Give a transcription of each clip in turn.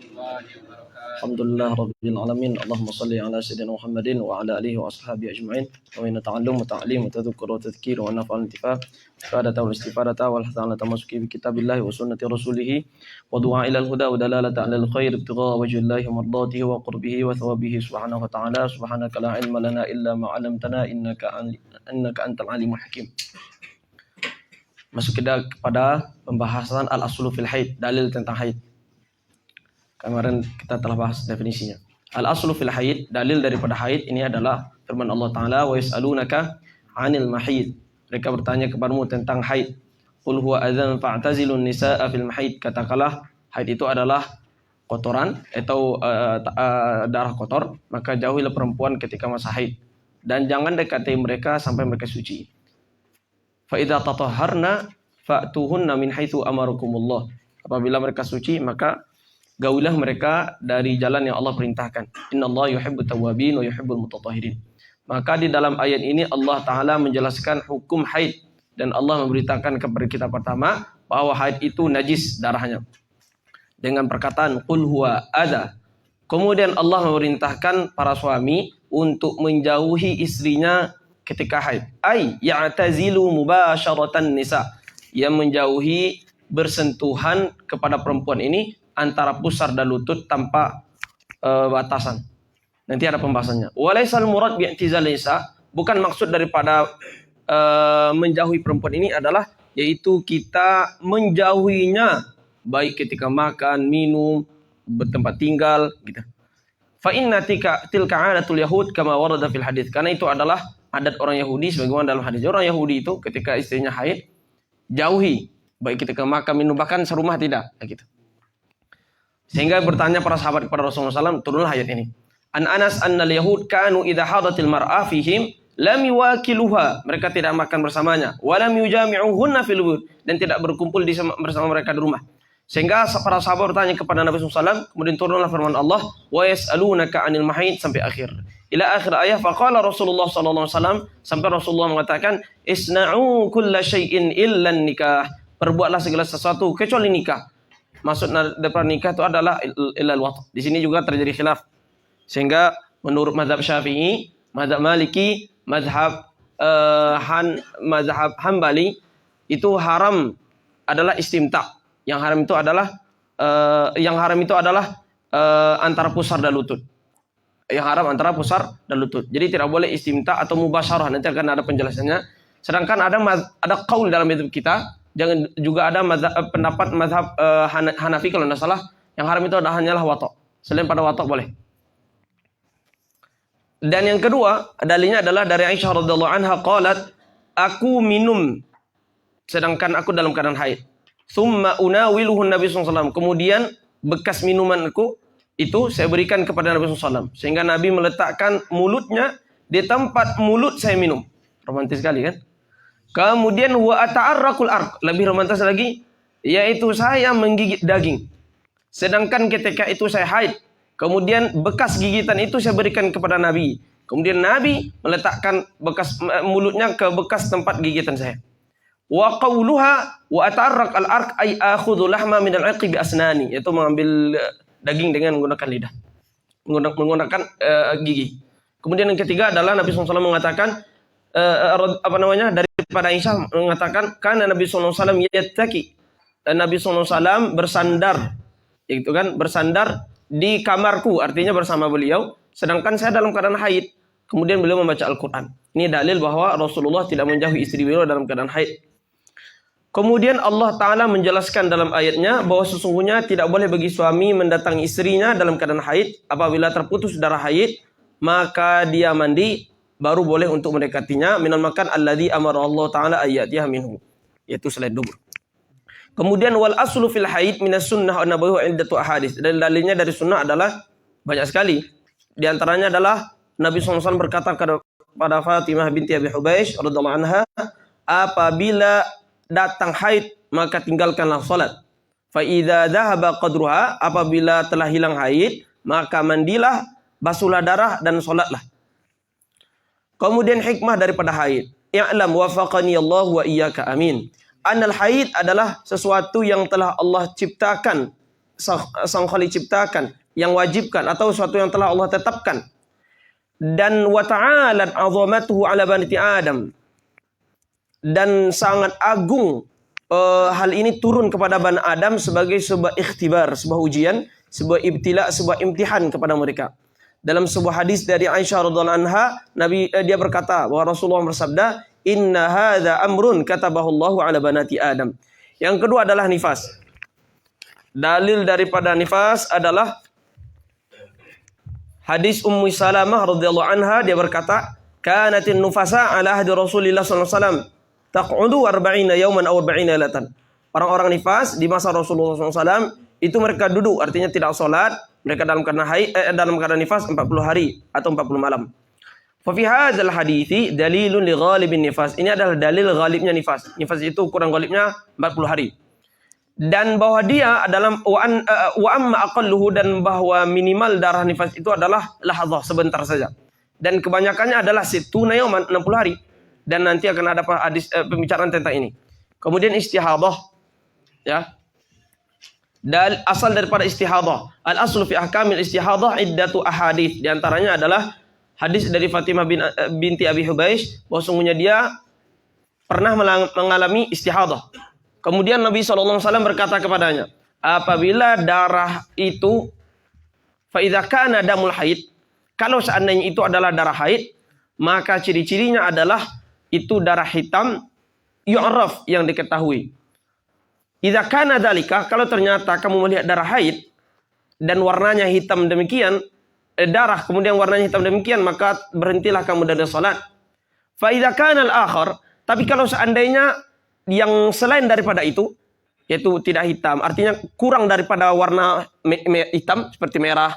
Alhamdulillah Rabbil Alamin. Allahumma salli ala Sayyidina Muhammadin wa ala alihi wa ashabihi ajma'in. Wa inna ta'allum wa ta'lim wa tadhukkur wa tadhkir wa naf'al intifa' syahadata wal istifadata wal hatta ala tamasuki bi kitabillahi wa sunnati rasulih wa du'a ila al-huda wa dalalata ala al-khair ibtigha wajhillahi wa mardatihi wa qurbihi wa thawabihi subhanahu wa ta'ala. Subhanaka la ilma lana illa ma 'allamtana innaka antal alimul hakim. Masuk kita kepada pembahasan al-aslu fil haid, dalil tentang haid. Kemarin kita telah bahas definisinya. Al-aslu fil haid, dalil daripada haid ini adalah firman Allah Ta'ala, wa yas'alunaka 'anil mahid. Mereka bertanya kepadamu tentang haid. Qul huwa adzan fa'tazilun nisaa fil mahid. Katakanlah haid itu adalah kotoran atau darah kotor, maka jauhilah perempuan ketika masa haid dan jangan dekati mereka sampai mereka suci. Fa idza tatahharna fa'tuhunna min haitsu amarakumullah. Apabila mereka suci, maka gaulilah mereka dari jalan yang Allah perintahkan. Innallaha yuhibbut tawwabin wa yuhibbul mutatahhirin. Maka di dalam ayat ini Allah Ta'ala menjelaskan hukum haid. Dan Allah memberitakan kepada kita pertama bahwa haid itu najis darahnya. Dengan perkataan qul huwa adza. Kemudian Allah memerintahkan para suami untuk menjauhi istrinya ketika haid. Ay ya'tazilu mubasyaratan nisa. Yang menjauhi bersentuhan kepada perempuan ini antara pusar dan lutut tanpa batasan. Nanti ada pembahasannya. Walaisal murad bi'tizal nisa, bukan maksud daripada menjauhi perempuan ini adalah yaitu kita menjauhinya baik ketika makan, minum, bertempat tinggal gitu. Fa inna tilka 'adatul yahud kama warada fil hadits. Karena itu adalah adat orang Yahudi sebagaimana dalam hadis. Orang Yahudi itu ketika istrinya haid jauhi baik ketika makan, minum, bahkan serumah tidak gitu. Sehingga bertanya para sahabat kepada Rasulullah SAW, turunlah ayat ini. An Anas annal yahud kanu idha hadatil mar'a fihim lam yuwakiluha. Mereka tidak makan bersamanya. Walam yujami'uhunna fil buyut. Dan tidak berkumpul bersama mereka di rumah. Sehingga para sahabat bertanya kepada Nabi SAW, kemudian turunlah firman Allah, wa yas'alunaka 'anil mahid sampai akhir. Ila akhir ayat, faqala Rasulullah SAW, sampai Rasulullah mengatakan, isna'u kulla syai'in illa nikah. Perbuatlah segala sesuatu kecuali nikah. Maksud daripada nikah itu adalah ilal wata. Di sini juga terjadi khilaf. Sehingga menurut mazhab Syafi'i, mazhab Maliki, mazhab Hambali itu haram adalah istimta. Yang haram itu adalah antara pusar dan lutut. Yang haram antara pusar dan lutut. Jadi tidak boleh istimta atau mubasyarah. Nanti akan ada penjelasannya. Sedangkan ada qaul dalam hidup kita. Jangan juga ada pendapat mazhab Hanafi kalau tidak salah, yang haram itu hanyalah watok. Selain pada watok boleh. Dan yang kedua, dalilnya adalah dari Aisyah radhiyallahu anha qalat, aku minum sedangkan aku dalam keadaan haid. Tsumma unawiluhu Nabi sallallahu alaihi wasallam. Kemudian bekas minumanku itu saya berikan kepada Nabi sallallahu alaihi wasallam sehingga Nabi meletakkan mulutnya di tempat mulut saya minum. Romantis sekali kan? Kemudian wa ata'arraqul arq, lebih romantis lagi, yaitu saya menggigit daging. Sedangkan ketika itu saya haid, kemudian bekas gigitan itu saya berikan kepada Nabi. Kemudian Nabi meletakkan bekas mulutnya ke bekas tempat gigitan saya. Wa qawluha wa ata'arraqal arq ay akhudhu lahma min al-'irqi bi asnani, yaitu mengambil daging dengan menggunakan lidah. Menggunakan gigi. Kemudian yang ketiga adalah Nabi SAW mengatakan daripada Aisyah mengatakan karena Nabi SAW yattaki, dan Nabi SAW bersandar, itu kan bersandar di kamarku, artinya bersama beliau, sedangkan saya dalam keadaan haid. Kemudian beliau membaca Al-Quran. Ini dalil bahwa Rasulullah tidak menjauhi istri beliau dalam keadaan haid. Kemudian Allah Ta'ala menjelaskan dalam ayatnya bahwa sesungguhnya tidak boleh bagi suami mendatangi istrinya dalam keadaan haid. Apabila terputus darah haid, maka dia mandi, baru boleh untuk mendekatinya. Minal makan alladhi amara Allah Ta'ala ayyatiyah minhu, yaitu selain dubur. Kemudian wal aslu fil haid minas sunnah wa nabawi wa iddatu ahadits. Dan dalilnya dari sunnah adalah banyak sekali. Di antaranya adalah Nabi SAW berkata kepada Fatimah binti Abi Hubaish radhiyallahu anha, apabila datang haid maka tinggalkanlah salat. Fa idza dhahaba qadruha, apabila telah hilang haid maka mandilah, basuhlah darah dan salatlah. Kemudian hikmah daripada haid. I'lam wafaqani Allah wa iyyaka amin. Annal haid adalah sesuatu yang telah Allah ciptakan sang Khalik ciptakan, yang wajibkan atau suatu yang telah Allah tetapkan. Dan wa ta'alat 'azamatuhu 'ala banati Adam. Dan sangat agung hal ini turun kepada Bani Adam sebagai sebuah ikhtibar, sebuah ujian, sebuah ibtila, sebuah imtihan kepada mereka. Dalam sebuah hadis dari Aisyah radhiyallahu anha, dia berkata bahwa Rasulullah bersabda, "Inna hadza amrun katabahu Allahu 'ala banati Adam." Yang kedua adalah nifas. Dalil daripada nifas adalah hadis Ummu Salamah radhiyallahu anha, dia berkata, "Kanatin nufasa 'ala ahdi Rasulillah sallallahu alaihi wasallam taq'udu 40 yawman aw 40 lailatan." Orang-orang nifas di masa Rasulullah SAW itu mereka duduk, artinya tidak sholat, mereka dalam keadaan nifas 40 hari atau 40 malam. Fa fi hadzal hadithi dalilun li ghalibin nifas. Ini adalah dalil ghalibnya nifas. Nifas itu kurang ghalibnya 40 hari. Dan bahwa dia adalah wa amma aqalluhu, dan bahwa minimal darah nifas itu adalah lahadzah, sebentar saja. Dan kebanyakannya adalah situna yauman, 60 hari. Dan nanti akan ada hadis pembicaraan tentang ini. Kemudian istihadah, ya. Dan asal daripada istihadah, al aslu fi ahkamil istihadah iddatu ahadits. Di antaranya adalah hadis dari Fatimah binti Abi Hubaish, bahwa sungguhnya dia pernah mengalami istihadah. Kemudian Nabi SAW berkata kepadanya, apabila darah itu fa idza kana damul haid, kalau seandainya itu adalah darah haid, maka ciri-cirinya adalah itu darah hitam yu'raf, yang diketahui. Idza kana dzalika, kalau ternyata kamu melihat darah haid dan warnanya hitam demikian, darah kemudian warnanya hitam demikian, maka berhentilah kamu dari salat. Fa idza kana al-akhar, tapi kalau seandainya yang selain daripada itu, yaitu tidak hitam, artinya kurang daripada warna hitam seperti merah.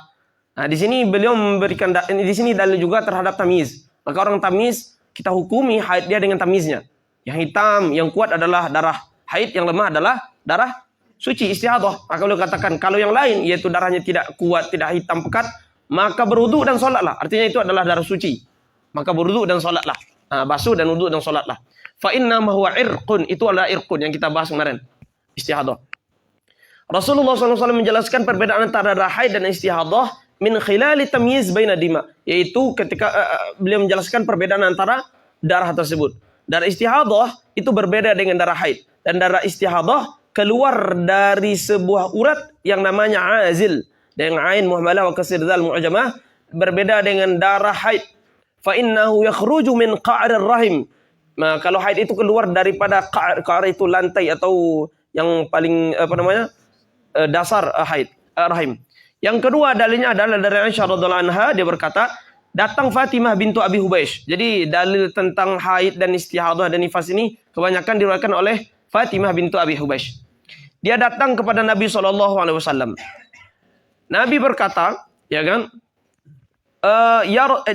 Nah, di sini beliau memberikan di sini dalil juga terhadap tamyiz. Maka orang tamyiz kita hukumi haid dia dengan tamyiznya. Yang hitam, yang kuat adalah darah haid, yang lemah adalah darah suci istihadah. Maka beliau katakan kalau yang lain yaitu darahnya tidak kuat, tidak hitam pekat, maka berwudu dan sholatlah. Artinya itu adalah darah suci. Maka berwudu dan sholatlah. Nah, basuh dan wudu dan sholatlah. Fa inna ma huwa irqun, itu adalah irqun yang kita bahas kemarin. Istihadah. Rasulullah SAW menjelaskan perbedaan antara darah haid dan istihadah min khilali tamyiz baina dima, yaitu ketika beliau menjelaskan perbedaan antara darah tersebut. Darah istihadah itu berbeda dengan darah haid, dan darah istihadah keluar dari sebuah urat yang namanya azil dengan ain muhmalah wa kasir dzal mu'jamah, berbeda dengan darah haid. Fa innahu yakhruju min qa'rir rahim. Nah, kalau haid itu keluar daripada qa'r itu lantai atau yang paling dasar haid rahim. Yang kedua dalilnya adalah dari Aisyah radhiyallahu anha, dia berkata, datang Fatimah bintu Abi Hubaish. Jadi dalil tentang haid dan istihadah dan nifas ini kebanyakan diriwayatkan oleh Fatimah bintu Abi Hubaish. Dia datang kepada Nabi SAW. Nabi berkata, ya kan?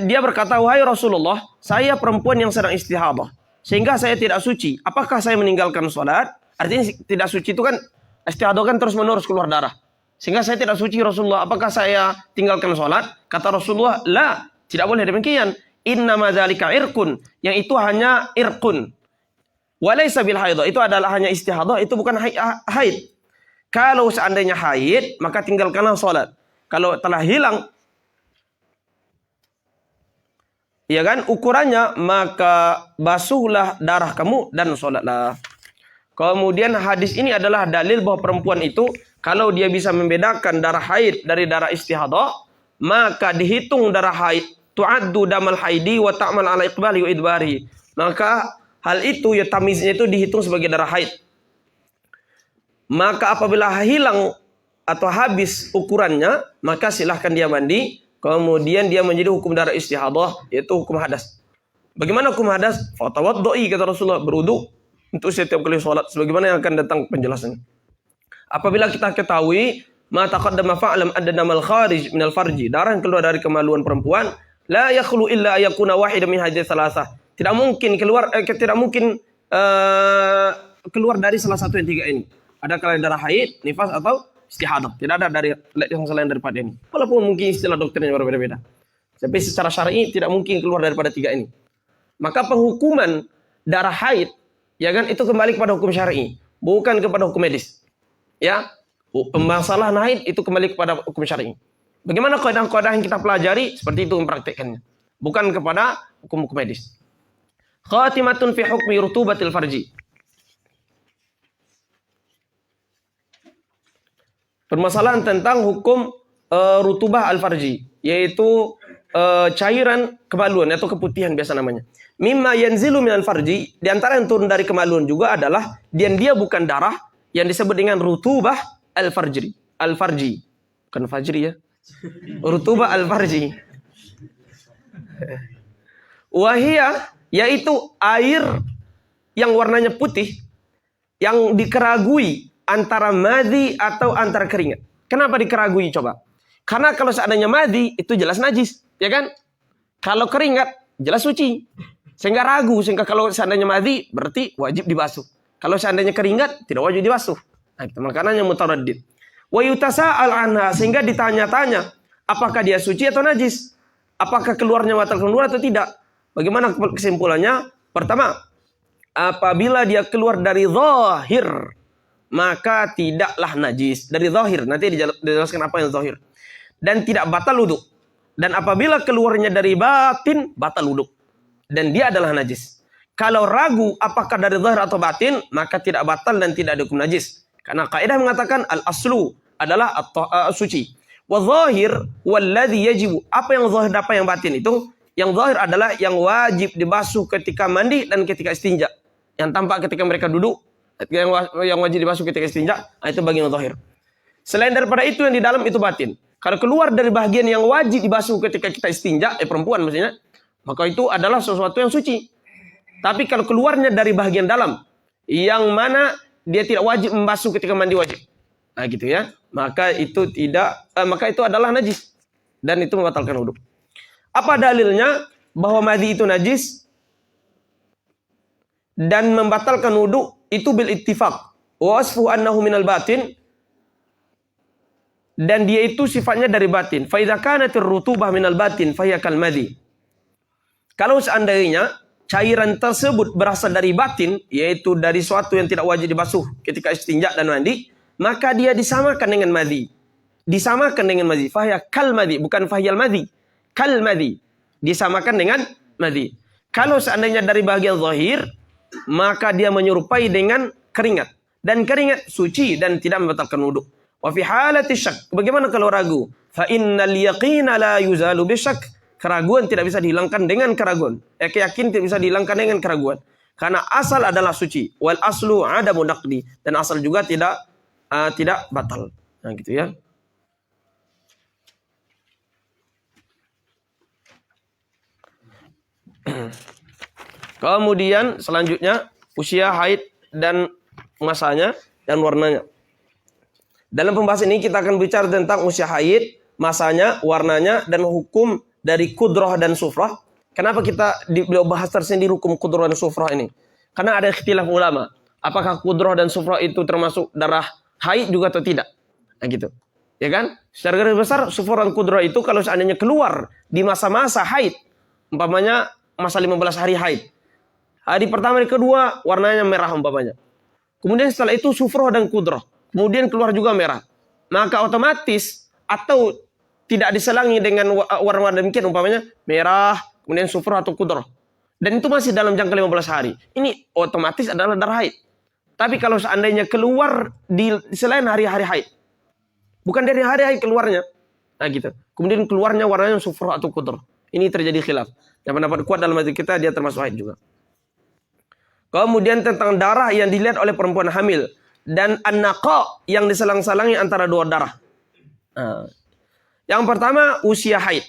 Dia berkata, wahai Rasulullah, saya perempuan yang sedang istihadah, sehingga saya tidak suci. Apakah saya meninggalkan sholat? Artinya tidak suci itu kan, istihadah kan terus menerus keluar darah. Sehingga saya tidak suci Rasulullah. Apakah saya tinggalkan sholat? Kata Rasulullah, la, tidak boleh demikian. Innama dzalika irqun, yang itu hanya irqun. Walaysa bil haidha, itu adalah hanya istihadah, itu bukan haid. Kalau seandainya haid, maka tinggalkanlah sholat. Kalau telah hilang, ya kan, ukurannya, maka basuhlah darah kamu dan sholatlah. Kemudian hadis ini adalah dalil bahwa perempuan itu kalau dia bisa membedakan darah haid dari darah istihadah, maka dihitung darah haid, tu'addu damal haidi wa ta'mal ala iqbali wa idbari. Maka hal itu, ya tamiznya itu dihitung sebagai darah haid. Maka apabila hilang atau habis ukurannya, maka silahkan dia mandi. Kemudian dia menjadi hukum darah istihadah, yaitu hukum hadas. Bagaimana hukum hadas? Fatawaddu'i, kata Rasulullah, berwudu untuk setiap kali sholat, sebagaimana yang akan datang penjelasannya. Apabila kita ketahui ma taqaddama fa'lam adnamal kharij minal farji, darah yang keluar dari kemaluan perempuan, la yakhlu illa ayakuna wahidan min hadhihi thalathah. Tidak mungkin keluar keluar dari salah satu yang tiga ini. Ada kalian darah haid, nifas atau istihadah. Tidak ada dari yang selain daripada ini. Walaupun mungkin istilah dokternya berbeda-beda. Tapi secara syar'i tidak mungkin keluar daripada tiga ini. Maka penghukuman darah haid, ya kan, itu kembali kepada hukum syar'i, bukan kepada hukum medis. Ya, Permasalahan haid itu kembali kepada hukum syar'i. Bagaimana kaidah-kaidah yang kita pelajari, seperti itu mempraktikkannya. Bukan kepada hukum-hukum medis. Khatimatun fi hukmi rutubatil farji. Permasalahan tentang hukum rutubah al-farji, yaitu cairan kemaluan atau keputihan biasa namanya. Mimma yanzilu minal farji, di antara yang turun dari kemaluan juga adalah dia bukan darah yang disebut dengan rutubah al-farji. Al-farji. Bukan fajri ya. Rutubah al-farji. Wahia, yaitu air yang warnanya putih yang dikeragui antara madhi atau antara keringat. Kenapa dikeragui coba? Karena kalau seandainya madhi itu jelas najis, ya kan? Kalau keringat jelas suci. Sehingga ragu, sehingga kalau seandainya madhi berarti wajib dibasuh. Kalau seandainya keringat tidak wajib dibasuh. Nah, itu makanannya mutaraddid. Wa yutasa'al anha, sehingga ditanya-tanya apakah dia suci atau najis? Apakah keluarnya batalkan wudu atau tidak? Bagaimana kesimpulannya? Pertama, apabila dia keluar dari zahir, maka tidaklah najis. Dari zahir, nanti dijelaskan apa yang zahir. Dan tidak batal wudu. Dan apabila keluarnya dari batin, batal wudu. Dan dia adalah najis. Kalau ragu apakah dari zahir atau batin, maka tidak batal dan tidak ada hukum najis. Karena kaidah mengatakan al-aslu adalah suci. Wa zahir walladhi yajibu. Apa yang zahir dan apa yang batin itu? Yang zahir adalah yang wajib dibasuh ketika mandi dan ketika istinja. Yang tampak ketika mereka duduk, yang wajib dibasuh ketika istinja, itu bagian zahir. Selain daripada itu yang di dalam itu batin. Kalau keluar dari bagian yang wajib dibasuh ketika kita istinja, perempuan maksudnya, maka itu adalah sesuatu yang suci. Tapi kalau keluarnya dari bagian dalam, yang mana dia tidak wajib membasuh ketika mandi wajib, nah gitu ya, maka itu adalah najis dan itu membatalkan wudu. Apa dalilnya bahwa madhi itu najis dan membatalkan wudu? Itu bil ittifaq. Wa asfu annahu minal batin, dan dia itu sifatnya dari batin. Fa idza kanatir rutubah minal batin fa hiya kal madhi. Kalau seandainya cairan tersebut berasal dari batin, yaitu dari suatu yang tidak wajib dibasuh ketika istinja dan mandi, maka dia disamakan dengan madhi. Disamakan dengan madhi. Fa hiya kal madhi, bukan fa hiyal madhi. Kal madhi. Disamakan dengan madhi. Kalau seandainya dari bagian zahir, maka dia menyerupai dengan keringat. Dan keringat suci dan tidak membatalkan wudu. Wa fi halati syak, bagaimana kalau ragu? Fa innal yaqina la yuzalu bisyak. Keraguan tidak bisa dihilangkan dengan keraguan. Keyakinan tidak bisa dihilangkan dengan keraguan. Karena asal adalah suci. Wal aslu adamu naqdi. Dan asal juga tidak batal. Nah gitu ya. Kemudian selanjutnya usia haid dan masanya dan warnanya. Dalam pembahasan ini kita akan bicara tentang usia haid, masanya, warnanya, dan hukum dari kudrah dan sufrah. Kenapa kita beliau bahas tersendiri hukum kudrah dan sufrah ini? Karena ada ikhtilaf ulama. Apakah kudrah dan sufrah itu termasuk darah haid juga atau tidak? Nah gitu. Ya kan? Secara garis besar sufrah dan kudrah itu kalau seandainya keluar di masa-masa haid, umpamanya masa 15 hari haid. Hari pertama, hari kedua warnanya merah umpamanya. Kemudian setelah itu sufrah dan kudrah. Kemudian keluar juga merah. Maka otomatis atau tidak diselangi dengan warna-warna demikian umpamanya merah, kemudian sufrah atau kudrah. Dan itu masih dalam jangka 15 hari. Ini otomatis adalah darah haid. Tapi kalau seandainya keluar di selain hari-hari haid, bukan dari hari haid keluarnya, nah gitu. Kemudian keluarnya warnanya sufrah atau kudrah. Ini terjadi khilaf. Yang pendapat kuat dalam hati kita dia termasuk haid juga. Kemudian tentang darah yang dilihat oleh perempuan hamil dan an-naqa yang diselang-selangi antara dua darah. Nah, yang pertama usia haid.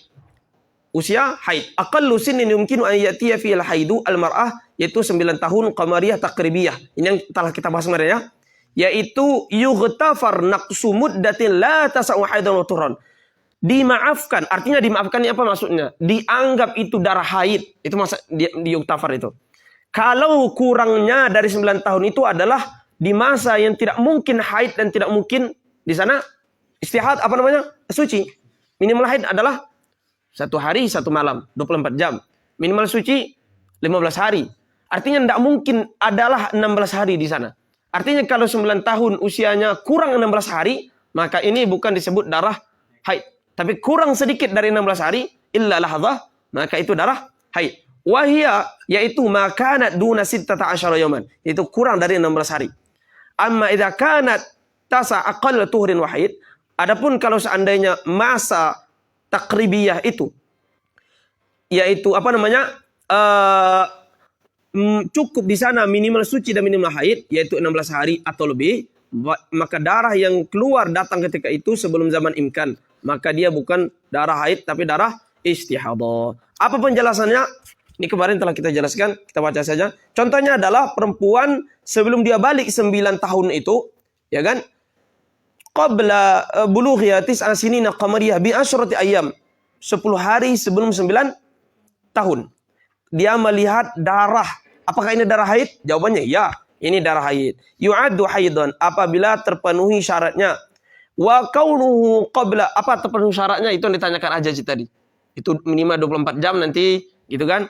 Usia haid. Aqallu sinnin yumkinu an yatiya fihi al-haidu al-mar'ah, yaitu 9 tahun qamariyah takribiyah. Ini yang telah kita bahas kemarin ya. Yaitu yughtafar naqsu muddatin la tasa'u haidan wa tuhran. Dimaafkan. Artinya dimaafkan ini apa maksudnya? Dianggap itu darah haid. Itu masa di yughtafar itu. Kalau kurangnya dari 9 tahun itu adalah di masa yang tidak mungkin haid dan tidak mungkin di sana istihad suci. Minimal haid adalah 1 hari 1 malam, 24 jam. Minimal suci 15 hari. Artinya tidak mungkin adalah 16 hari di sana. Artinya kalau 9 tahun usianya kurang 16 hari, maka ini bukan disebut darah haid. Tapi kurang sedikit dari 16 hari, illa lahadzah, maka itu darah haid. Wahia, yaitu makanat duna sittata asyara yawman, itu kurang dari 16 hari. Amma idza kanat tasa aqall tuhrin wahid, adapun kalau seandainya masa takribiyah itu, yaitu cukup di sana minimal suci dan minimal haid, yaitu 16 hari atau lebih, maka darah yang keluar datang ketika itu sebelum zaman imkan, maka dia bukan darah haid tapi darah istihadah. Apa penjelasannya? Ini kemarin telah kita jelaskan, kita baca saja. Contohnya adalah perempuan sebelum dia balik 9 tahun itu, ya kan? Qabla bulughiya tis'a sinina qamariyah bi asyrati ayyam. 10 hari sebelum 9 tahun. Dia melihat darah. Apakah ini darah haid? Jawabannya ya, ini darah haid. Yu'addu haidan apabila terpenuhi syaratnya. Wa kaunuhu qabla, apa terpenuhi syaratnya? Itu yang ditanyakan Ajaj tadi. Itu minimal 24 jam nanti, gitu kan?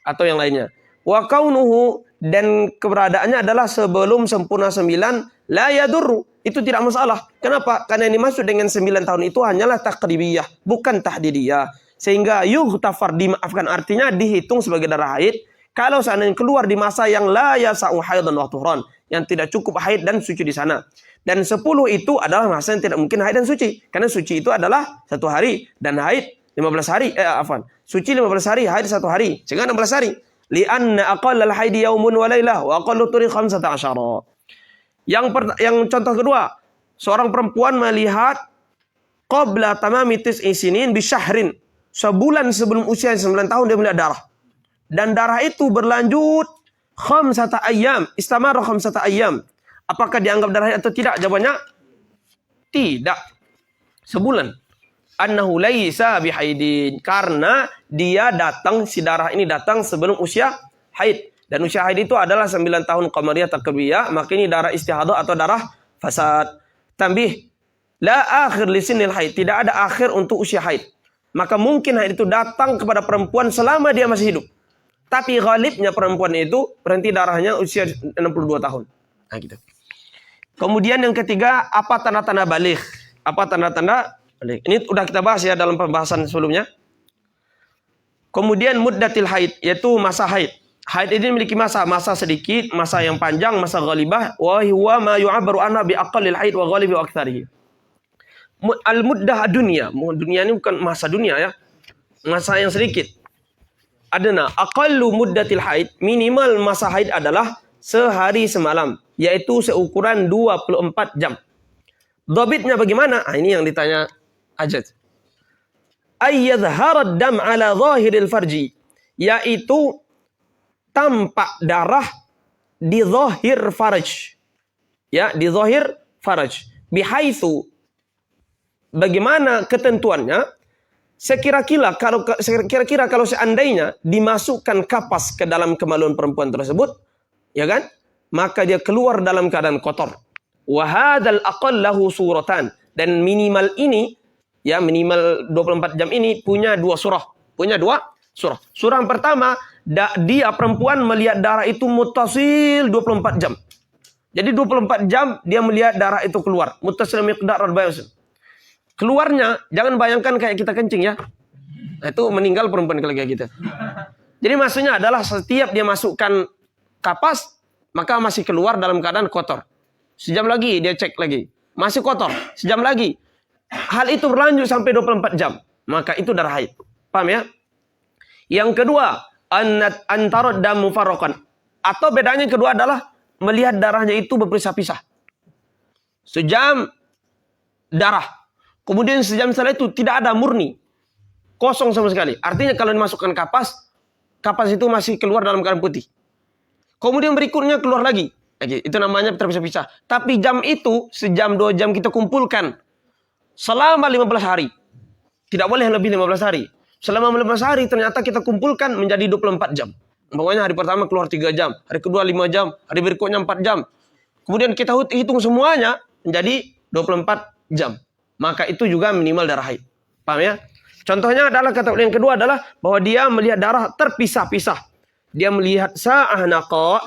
Atau yang lainnya. Wa kaunuhu, dan keberadaannya adalah sebelum sempurna 9, la yadurru, itu tidak masalah. Kenapa? Karena yang dimaksud dengan 9 tahun itu hanyalah takribiyah, bukan tahdidiyah. Sehingga yughtafar, dimaafkan, artinya dihitung sebagai darah haid kalau seandainya keluar di masa yang la yasa'u haidan wa tuhran, yang tidak cukup haid dan suci di sana. Dan 10 itu adalah masa yang tidak mungkin haid dan suci. Karena suci itu adalah 1 hari dan haid 15 hari. Suci 15 hari, haid 1 hari. Sehingga 16 hari. Li'anna aqallal haidi yaumun wa lailah wa aqallu turi 15. Yang contoh kedua, seorang perempuan melihat qabla tamami tis'i sinin bi syahrin. Sebulan sebelum usia 9 tahun dia melihat darah. Dan darah itu berlanjut 5 ayyam, istamara 5 ayyam. Apakah dianggap darah haid atau tidak? Jawabannya tidak. Sebulan. Annahu laisa bihaidin, karena dia datang, si darah ini datang sebelum usia haid, dan usia haid itu adalah 9 tahun qamariyah takribiyah, maka ini darah istihadah atau darah fasad. Tambih, la akhir li sinil haid, tidak ada akhir untuk usia haid. Maka mungkin haid itu datang kepada perempuan selama dia masih hidup, tapi ghalibnya perempuan itu berhenti darahnya usia 62 tahun. Nah gitu. Kemudian yang ketiga, apa tanda-tanda baligh? Apa tanda-tanda baligh? Ini sudah kita bahas ya dalam pembahasan sebelumnya. Kemudian muddatil haid, yaitu masa haid. Haid ini memiliki masa sedikit, masa yang panjang, masa ghalibah, wa huwa ma yu'abbaru anha bi aqallil haid wa ghalibi wa aktsarihi. Al muddah dunia. Dunia ini bukan masa dunia ya. Masa yang sedikit. Adana aqallu muddatil haid, minimal masa haid adalah sehari semalam, yaitu seukuran 24 jam. Dhabitnya bagaimana? Ini yang ditanya Ajaz. Ayyadharad dam ala zahiril farji, yaitu tampak darah di zahir farj. Ya, di zahir farj. Bihaitsu, bagaimana ketentuannya? Kira-kira kalau seandainya dimasukkan kapas ke dalam kemaluan perempuan tersebut, ya kan? Maka dia keluar dalam keadaan kotor. Wa hadzal aqallahu suratan, dan minimal ini, ya minimal 24 jam ini punya 2 surah. Punya 2 surah. Surah yang pertama, dia perempuan melihat darah itu muttasil 24 jam. Jadi 24 jam dia melihat darah itu keluar. Muttasil miqdar 40. Keluarnya, jangan bayangkan kayak kita kencing ya. Nah, itu meninggal perempuan kalau kayak gitu. Jadi maksudnya adalah setiap dia masukkan kapas, maka masih keluar dalam keadaan kotor. Sejam lagi dia cek lagi, masih kotor. Sejam lagi. Hal itu berlanjut sampai 24 jam. Maka itu darah haid. Paham ya? Yang kedua, antara damu farrokan. Atau bedanya yang kedua adalah melihat darahnya itu berpisah-pisah. Sejam darah. Kemudian sejam setelah itu tidak ada, murni. Kosong sama sekali. Artinya kalau dimasukkan kapas itu masih keluar dalam keadaan putih. Kemudian berikutnya keluar lagi. Itu namanya terpisah-pisah. Tapi jam itu, sejam 2 jam kita kumpulkan. Selama 15 hari. Tidak boleh lebih 15 hari. Selama 15 hari ternyata kita kumpulkan menjadi 24 jam. Pokoknya hari pertama keluar 3 jam. Hari kedua 5 jam. Hari berikutnya 4 jam. Kemudian kita hitung semuanya menjadi 24 jam. Maka itu juga minimal darah haid. Paham ya? Contohnya adalah kata yang kedua adalah bahwa dia melihat darah terpisah-pisah. Dia melihat sa'ah naqa,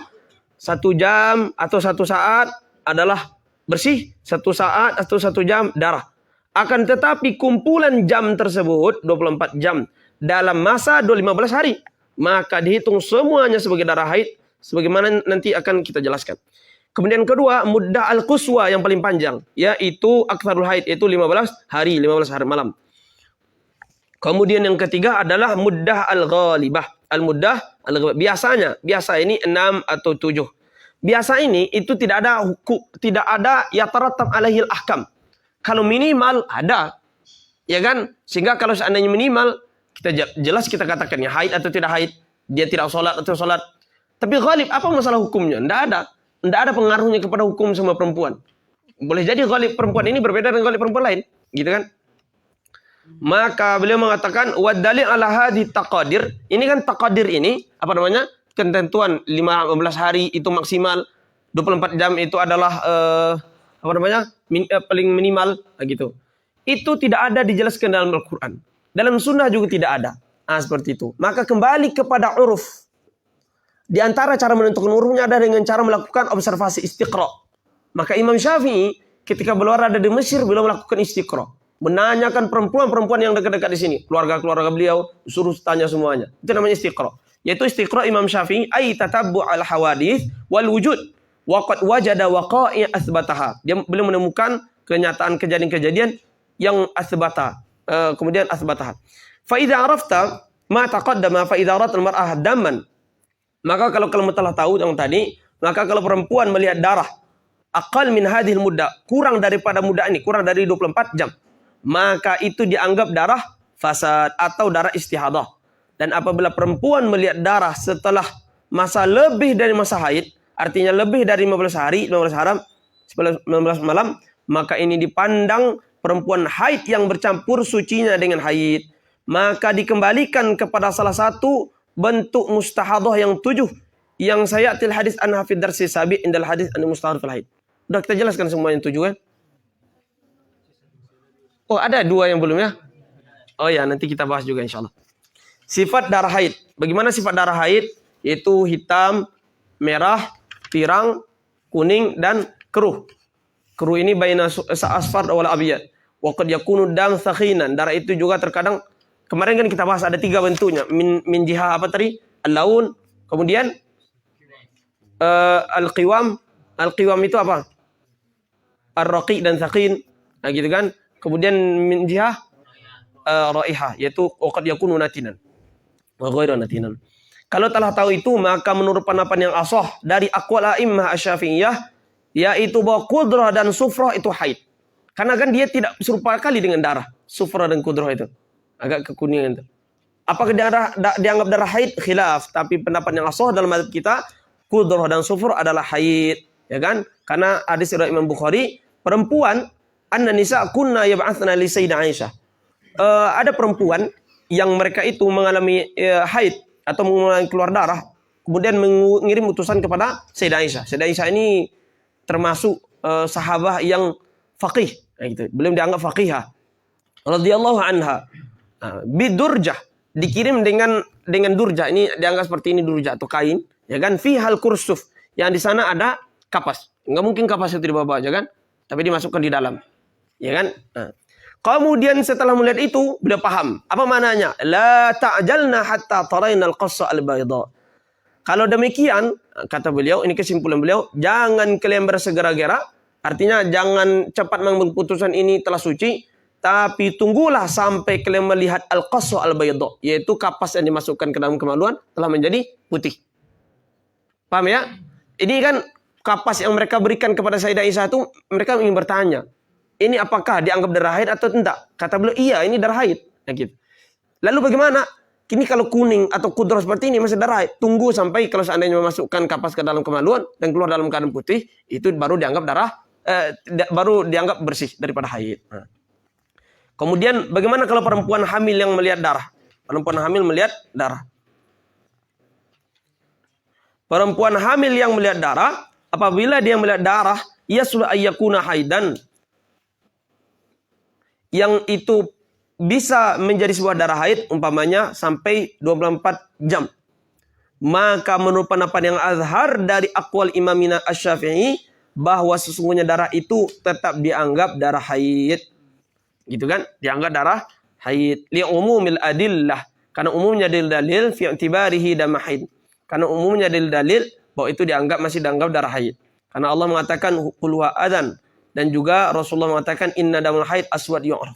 1 jam atau 1 saat adalah bersih, 1 saat atau 1 jam darah. Akan tetapi kumpulan jam tersebut 24 jam dalam masa 15 hari, maka dihitung semuanya sebagai darah haid sebagaimana nanti akan kita jelaskan. Kemudian kedua, muddah al-quswa yang paling panjang, yaitu aktsarul haid, yaitu 15 hari malam. Kemudian yang ketiga adalah muddah al-ghalibah. Al-muddah al-ghalibah. Biasa ini 6 atau 7. Biasa ini itu tidak ada yatarattab alaihil ahkam. Kalau minimal ada, ya kan? Sehingga kalau seandainya minimal, jelas kita katakan ya haid atau tidak haid, dia tidak sholat atau sholat. Tapi ghalib, apa masalah hukumnya? Tidak ada pengaruhnya kepada hukum sama perempuan. Boleh jadi ghalib perempuan ini berbeda dengan ghalib perempuan lain, gitu kan? Maka beliau mengatakan wadalil ala hadhi taqadir. Ini kan taqadir ini apa namanya? Ketentuan 15 hari itu maksimal, 24 jam itu adalah paling minimal gitu. Itu tidak ada dijelaskan dalam Al-Qur'an. Dalam sunnah juga tidak ada. Seperti itu. Maka kembali kepada uruf. Di antara cara menentukan urufnya ada dengan cara melakukan observasi istiqra. Maka Imam Syafi'i ketika beliau ada di Mesir, beliau melakukan istiqra. Menanyakan perempuan-perempuan yang dekat-dekat di sini. Keluarga-keluarga beliau, suruh tanya semuanya. Itu namanya istiqra. Yaitu istiqra Imam Syafi'i, ay tatabbu' al-hawadith wal wujud. Waqad wajada waqa'i asbataha. Beliau menemukan kenyataan kejadian-kejadian yang asbata. Kemudian asbataha. Fa idza arafta ma taqaddama fa idza arat al-mar'ah damman. Maka kalau kamu telah tahu yang tadi, maka kalau perempuan melihat darah aqal min hadhil muddah, kurang daripada muddah ini, kurang dari 24 jam, maka itu dianggap darah fasad atau darah istihadah. Dan apabila perempuan melihat darah setelah masa lebih dari masa haid, artinya lebih dari 15 hari, 15 malam, maka ini dipandang perempuan haid yang bercampur sucinya dengan haid. Maka dikembalikan kepada salah satu bentuk mustahadah yang 7 yang saya til hadis an hafid darsi sabi indal hadis an mustahar fil haid. Sudah kita jelaskan semua yang 7 kan? Oh, ada 2 yang belum ya? Oh ya, nanti kita bahas juga insyaallah. Sifat darah haid. Bagaimana sifat darah haid? Yaitu hitam, merah, pirang, kuning dan keruh. Keruh ini baina asfar wal abyad. Wa qad yakunu dam sakhinan. Darah itu juga terkadang, kemarin kan kita bahas ada 3 bentuknya. Min jihah apa tadi? Al-laun, kemudian al-qiwam. Al-qiwam itu apa? Ar-raqi dan sakhin. Nah gitu kan. Kemudian min jihah raihah, yaitu qad yakunu natinan wa ghairu natinan. Kalau telah tahu itu, maka menurut pendapat yang ashah dari aqwal a'immah asy-Syafi'iyah, yaitu bahwa kudrah dan sufrah itu haid. Karena kan dia tidak serupa kali dengan darah. Sufrah dan kudrah itu agak kekuningan itu. Apakah dianggap darah haid? Khilaf. Tapi pendapat yang ashah dalam mazhab kita, kudrah dan sufrah adalah haid, ya kan? Karena hadis riwayat Imam Bukhari, perempuan anna nisa kunna yab'atsna li sayyidah Aisyah. Ada perempuan yang mereka itu mengalami haid atau mengalami keluar darah, kemudian mengirim utusan kepada Sayyidah Aisyah. Sayyidah Aisyah ini termasuk sahabah yang faqih, gitu. Belum dianggap faqihah. Radhiyallahu anha. Bidurjah, dikirim dengan durjah. Ini dianggap seperti ini durjah atau kain, ya kan? Fi hal kursuf, yang di sana ada kapas. Enggak mungkin kapas itu dibawa aja kan? Tapi dimasukkan di dalam. Ya kan? Kemudian setelah melihat itu, beliau paham. Apa maknanya? La ta'jalna hatta tarainal qassa al-bayda. Kalau demikian, kata beliau, ini kesimpulan beliau, jangan kalian bersegera-gera. Artinya jangan cepat mengambil putusan ini telah suci, tapi tunggulah sampai kalian melihat al-qassa al-bayda, yaitu kapas yang dimasukkan ke dalam kemaluan telah menjadi putih. Paham ya? Ini kan kapas yang mereka berikan kepada Sayyidah Aisyah itu, mereka ingin bertanya, ini apakah dianggap darah haid atau tidak? Kata beliau, iya ini darah haid. Ya, gitu. Lalu bagaimana? Kini kalau kuning atau kudrah seperti ini masih darah haid. Tunggu sampai kalau seandainya memasukkan kapas ke dalam kemaluan dan keluar dalam keadaan putih, itu baru dianggap baru dianggap bersih daripada haid. Nah. Kemudian bagaimana kalau perempuan hamil yang melihat darah? Perempuan hamil melihat darah. Perempuan hamil yang melihat darah, apabila dia melihat darah, yaslu ayyakuna haidan, yang itu bisa menjadi sebuah darah haid, umpamanya sampai 24 jam. Maka menurut pendapat yang azhar dari aqwal imamina asy-Syafi'i, bahwa sesungguhnya darah itu tetap dianggap darah haid. Gitu kan? Dianggap darah haid. Li'umumil adillah. Karena umumnya dalil fi i'tibarihi dam haid. Karena umumnya dalil bahwa itu masih dianggap darah haid. Karena Allah mengatakan qul huwa adzan, dan juga Rasulullah mengatakan inna damul haid aswad yu'raf.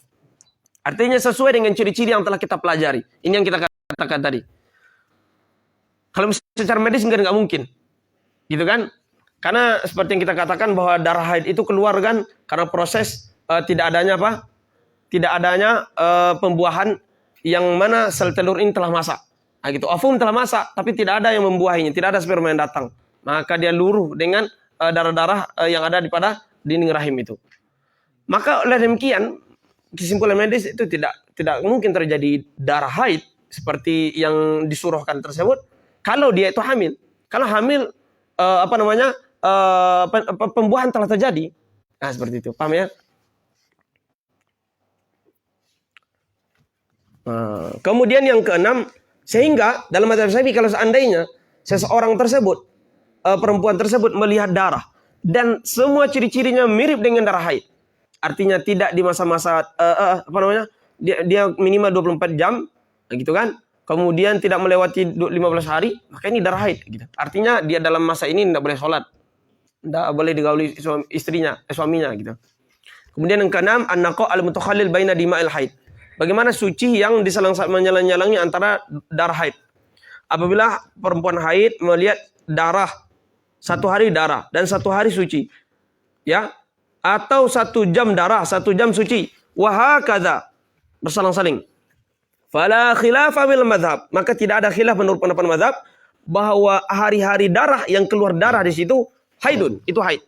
Artinya sesuai dengan ciri-ciri yang telah kita pelajari. Ini yang kita katakan tadi. Kalau secara medis nggak mungkin. Gitu kan? Karena seperti yang kita katakan bahwa darah haid itu keluar kan karena proses tidak adanya apa? Tidak adanya pembuahan yang mana sel telur ini telah masak. Nah gitu. Ovum telah masak tapi tidak ada yang membuahinya, tidak ada sperma yang datang. Maka dia luruh dengan darah-darah yang ada pada dinding rahim itu. Maka oleh demikian kesimpulan medis itu tidak mungkin terjadi darah haid seperti yang disuruhkan tersebut kalau dia itu hamil. Kalau hamil pembuahan telah terjadi. Nah, seperti itu. Paham ya? Kemudian yang keenam, sehingga dalam mazhab Syafi'i kalau seandainya seseorang tersebut perempuan tersebut melihat darah dan semua ciri-cirinya mirip dengan darah haid. Artinya tidak di masa-masa dia minimal 24 jam gitu kan. Kemudian tidak melewati 15 hari, maka ini darah haid gitu. Artinya dia dalam masa ini tidak boleh sholat. Tidak boleh digauli suaminya gitu. Kemudian yang keenam, an-naqa' al-mutakhallil baina dima'il haid. Bagaimana suci yang menyalang-nyalangi antara darah haid. Apabila perempuan haid melihat darah, satu hari darah dan satu hari suci. Ya, atau 1 jam darah, 1 jam suci. Wahakadha, bersalang-saling. Fala khilafa bil madhab. Maka tidak ada khilaf menurut pendapat madhab bahwa hari-hari darah yang keluar darah di situ haidun, itu haid.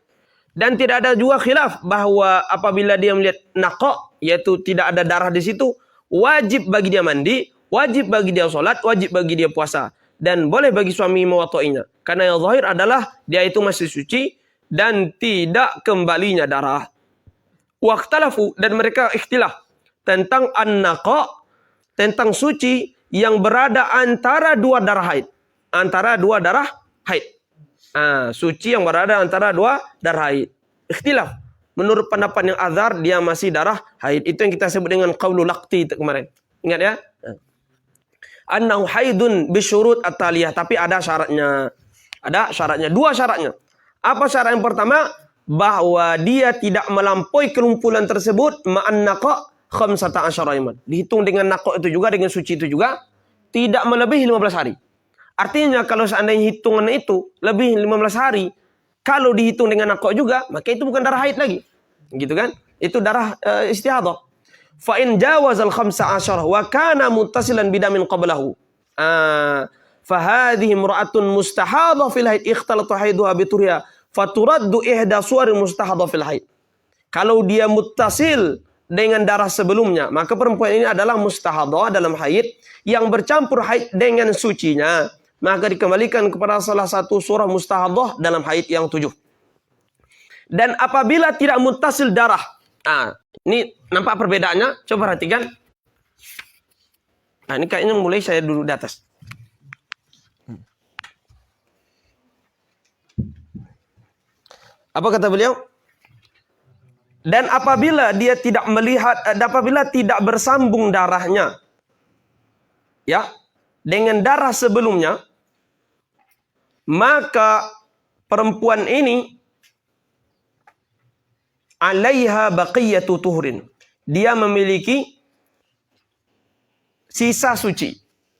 Dan tidak ada juga khilaf bahwa apabila dia melihat naqa, yaitu tidak ada darah di situ, wajib bagi dia mandi, wajib bagi dia sholat, wajib bagi dia puasa. Dan boleh bagi suami mewatoinya. Karena yang zahir adalah dia itu masih suci dan tidak kembalinya darah. Waqtalafu, dan mereka ikhtilaf tentang an-naqa, tentang suci yang berada antara dua darah haid. Antara dua darah haid. Suci yang berada antara dua darah haid. Ikhtilaf. Menurut pendapat yang azhar, dia masih darah haid. Itu yang kita sebut dengan qaulul laqti kemarin. Ingat ya? Annahu haidun bisyurut at-taliyah. Tapi ada syaratnya. Ada syaratnya. 2 syaratnya. Apa syarat yang pertama? Bahwa dia tidak melampaui kelumpulan tersebut ma'an naqa' khamsata asyara yaman. Dihitung dengan naqa' itu juga, dengan suci itu juga, tidak melebihi 15 hari. Artinya kalau seandainya hitungan itu lebih 15 hari, kalau dihitung dengan naqa' juga, maka itu bukan darah haid lagi. Gitu kan? Itu darah istihadhah. Fa in jawazal 15 wa kana muttasilan bidamin qablahu. Fa hadhihi imra'atun mustahadhah fil haid ikhtalata haiduha bituriha faturaddu ihda suwar mustahadhah fil haid. Kalau dia muttasil dengan darah sebelumnya, maka perempuan ini adalah mustahadhah dalam haid yang bercampur haid dengan sucinya, maka dikembalikan kepada salah satu surah mustahadhah dalam haid yang 7. Dan apabila tidak muttasil darah, ini nampak perbedaannya, coba perhatikan. Nah, ini kayaknya mulai saya duduk di atas. Apa kata beliau? Dan apabila dia tidak melihat, apabila tidak bersambung darahnya, ya, dengan darah sebelumnya, maka perempuan ini alaiha baqiyatu tuhrin. Dia memiliki sisa suci.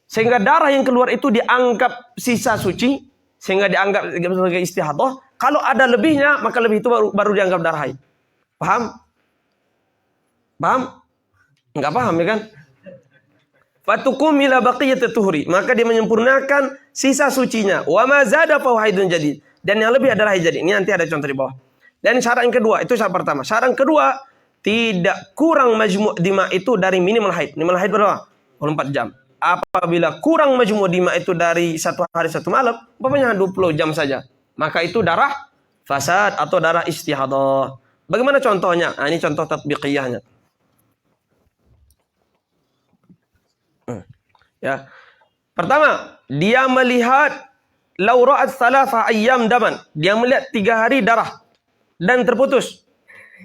Sehingga darah yang keluar itu dianggap sisa suci, sehingga dianggap sebagai istihadhah. Kalau ada lebihnya, maka lebih itu baru dianggap darah haid. Paham? Paham? Enggak paham ya kan? Fatukumila baqiyatu tuhri. Maka dia menyempurnakan sisa sucinya. Wa ma zada fa haidun jadid. Dan yang lebih adalah haid jadid. Ini nanti ada contoh di bawah. Dan syarat yang kedua, itu syarat pertama. Syarat yang kedua, tidak kurang majmu' dima itu dari minimal haid. Minimal haid berapa? 24 jam. Apabila kurang majmu' dima itu dari 1 hari 1 malam, umpamanya 20 jam saja, maka itu darah fasad atau darah istihadhah. Bagaimana contohnya? Nah, ini contoh tatbiqiyahnya. Ya. Pertama, dia melihat lau ra'at 3 ayyam daman. Dia melihat 3 hari darah. dan terputus.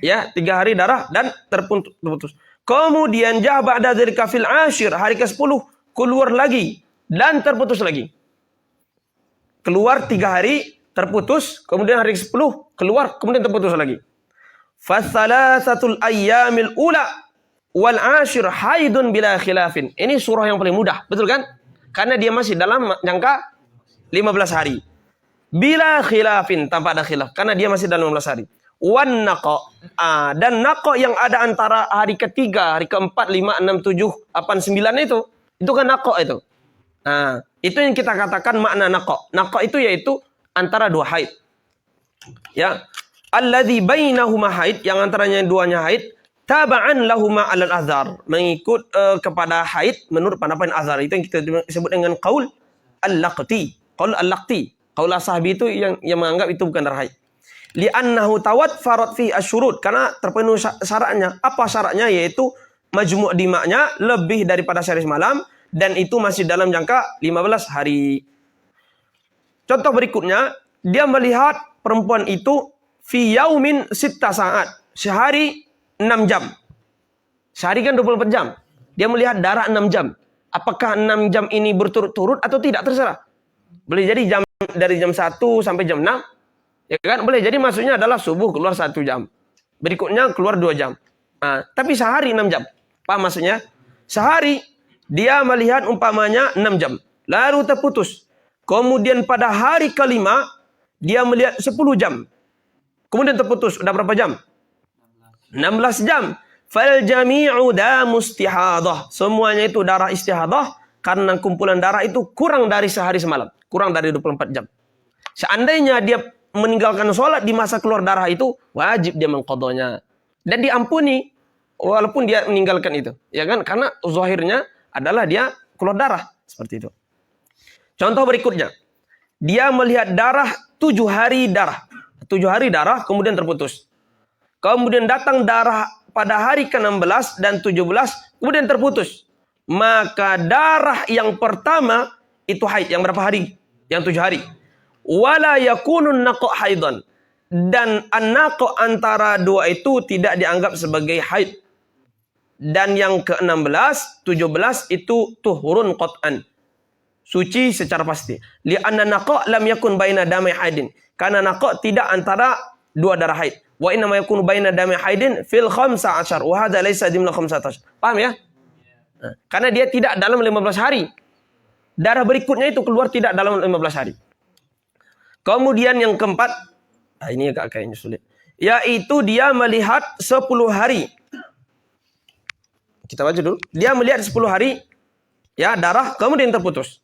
Ya, 3 hari darah dan terputus. Kemudian jaa ba'da dzalika fil 'ashir, hari ke-10 keluar lagi dan terputus lagi. Keluar 3 hari, terputus, kemudian hari ke-10 keluar, kemudian terputus lagi. Fasalasatul ayyamil ula wal 'ashir haidun bila khilafin. Ini surah yang paling mudah, betul kan? Karena dia masih dalam jangka 15 hari. Bila khilafin, tanpa ada khilaf, karena dia masih dalam 15 hari. Wan naqa, dan naqa yang ada antara hari ketiga, hari keempat, 5, 6, 7, 8, 9 itu kan naqa itu. Nah, itu yang kita katakan makna naqa. Naqa itu yaitu antara 2 haid. Ya. Alladzi bainahuma haid, yang antaranya duanya haid, taba'an lahuma 'alal azhar, mengikut kepada haid menurut pendapat azhar. Itu yang kita sebut dengan qaul al-laqti. Qaul al-laqti. Qaul as-sahabi itu yang menganggap itu bukan darah haid. Li'annahu tawaffarat fi asyurut, karena terpenuhi syaratnya. Apa syaratnya? Yaitu majmu' dima'nya lebih daripada sehari semalam, dan itu masih dalam jangka 15 hari. Contoh berikutnya, dia melihat perempuan itu fi yaumin 6 saat, sehari 6 jam. Sehari kan 24 jam. Dia melihat darah 6 jam. Apakah 6 jam ini berturut-turut atau tidak? Terserah. Boleh jadi dari jam 1 sampai jam 6. Ya kan? Boleh jadi maksudnya adalah subuh keluar 1 jam. Berikutnya keluar 2 jam. Nah, tapi sehari 6 jam. Paham maksudnya? Sehari dia melihat umpamanya 6 jam. Lalu terputus. Kemudian pada hari kelima dia melihat 10 jam. Kemudian terputus. Udah berapa jam? 16 jam. Fal jami'u damu istihadah. Semuanya itu darah istihadah karena kumpulan darah itu kurang dari sehari semalam. Kurang dari 24 jam. Seandainya dia meninggalkan sholat di masa keluar darah itu, wajib dia mengqadanya. Dan diampuni walaupun dia meninggalkan itu. Ya kan? Karena zahirnya adalah dia keluar darah. Seperti itu. Contoh berikutnya. Dia melihat darah 7 hari darah. 7 hari darah kemudian terputus. Kemudian datang darah pada hari ke-16 dan 17 kemudian terputus. Maka darah yang pertama itu haid. Yang berapa hari? Yang 7 hari. Wala yakunun naqa haidan, dan an-naqa antara 2 itu tidak dianggap sebagai haid. Dan yang ke-16, 17 itu tuhurun qat'an, suci secara pasti. Li'anna naqa lam yakun baina damai haidin, karena naqa tidak antara 2 darah haid. Wa inna ma yakunu baina damai haidin fil 15 wa hadza laysa dimna 15. Paham ya? Karena dia tidak dalam 15 hari. Darah berikutnya itu keluar tidak dalam 15 hari. Kemudian yang keempat, ini agak kayaknya sulit, yaitu dia melihat 10 hari. Kita baca dulu. Dia melihat 10 hari, ya, darah, kemudian terputus.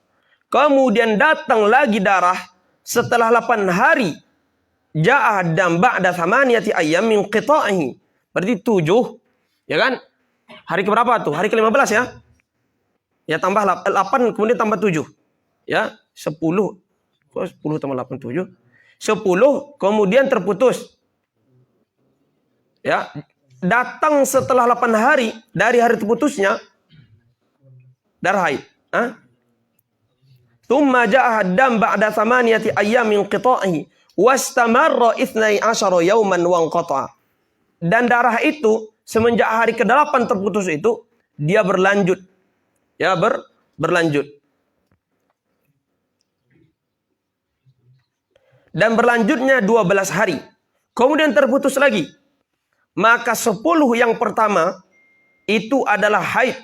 Kemudian datang lagi darah setelah 8 hari. Ja'a dam ba'da 8 ayyam min qita'ihi. Berarti 7, ya kan? Hari ke berapa tuh? Hari ke-15 ya. Ya, tambah 8 kemudian tambah 7. Ya, 10. 10 tambah 8, 7. 10 kemudian terputus. Ya, datang setelah 8 hari dari hari terputusnya darah haid. Tsumma ja'a dam ba'da 8 ayyam min qita'ihi wastamarra 12 yawman wa anqata'a. Dan darah itu semenjak hari ke-8 terputus itu dia berlanjut. Ya, berlanjut. Dan berlanjutnya 12 hari. Kemudian terputus lagi. Maka 10 yang pertama itu adalah haid.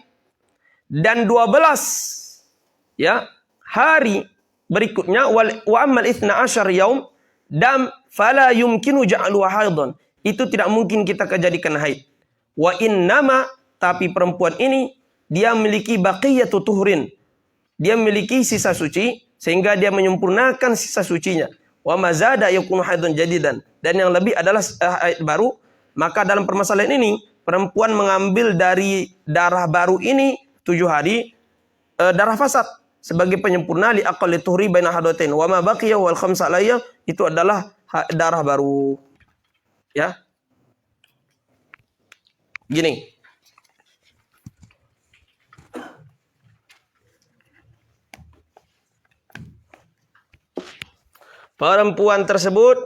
Dan 12 ya hari berikutnya wa ammal 12 yaum dam fala yumkinu ja'luha haidan. Itu tidak mungkin kita kejadikan haid. Wa innama, tapi perempuan ini dia memiliki baqiyatu tuhrin. Dia memiliki sisa suci sehingga dia menyempurnakan sisa sucinya. Wa mazada yakunu haidun jadidan, dan yang lebih adalah haid baru. Maka dalam permasalahan ini perempuan mengambil dari darah baru ini 7 hari darah fasad sebagai penyempurna li aqalli tuhri baina hadatain wa ma baqiya wal khamsa layya, itu adalah darah baru. Ya. Gini. Perempuan tersebut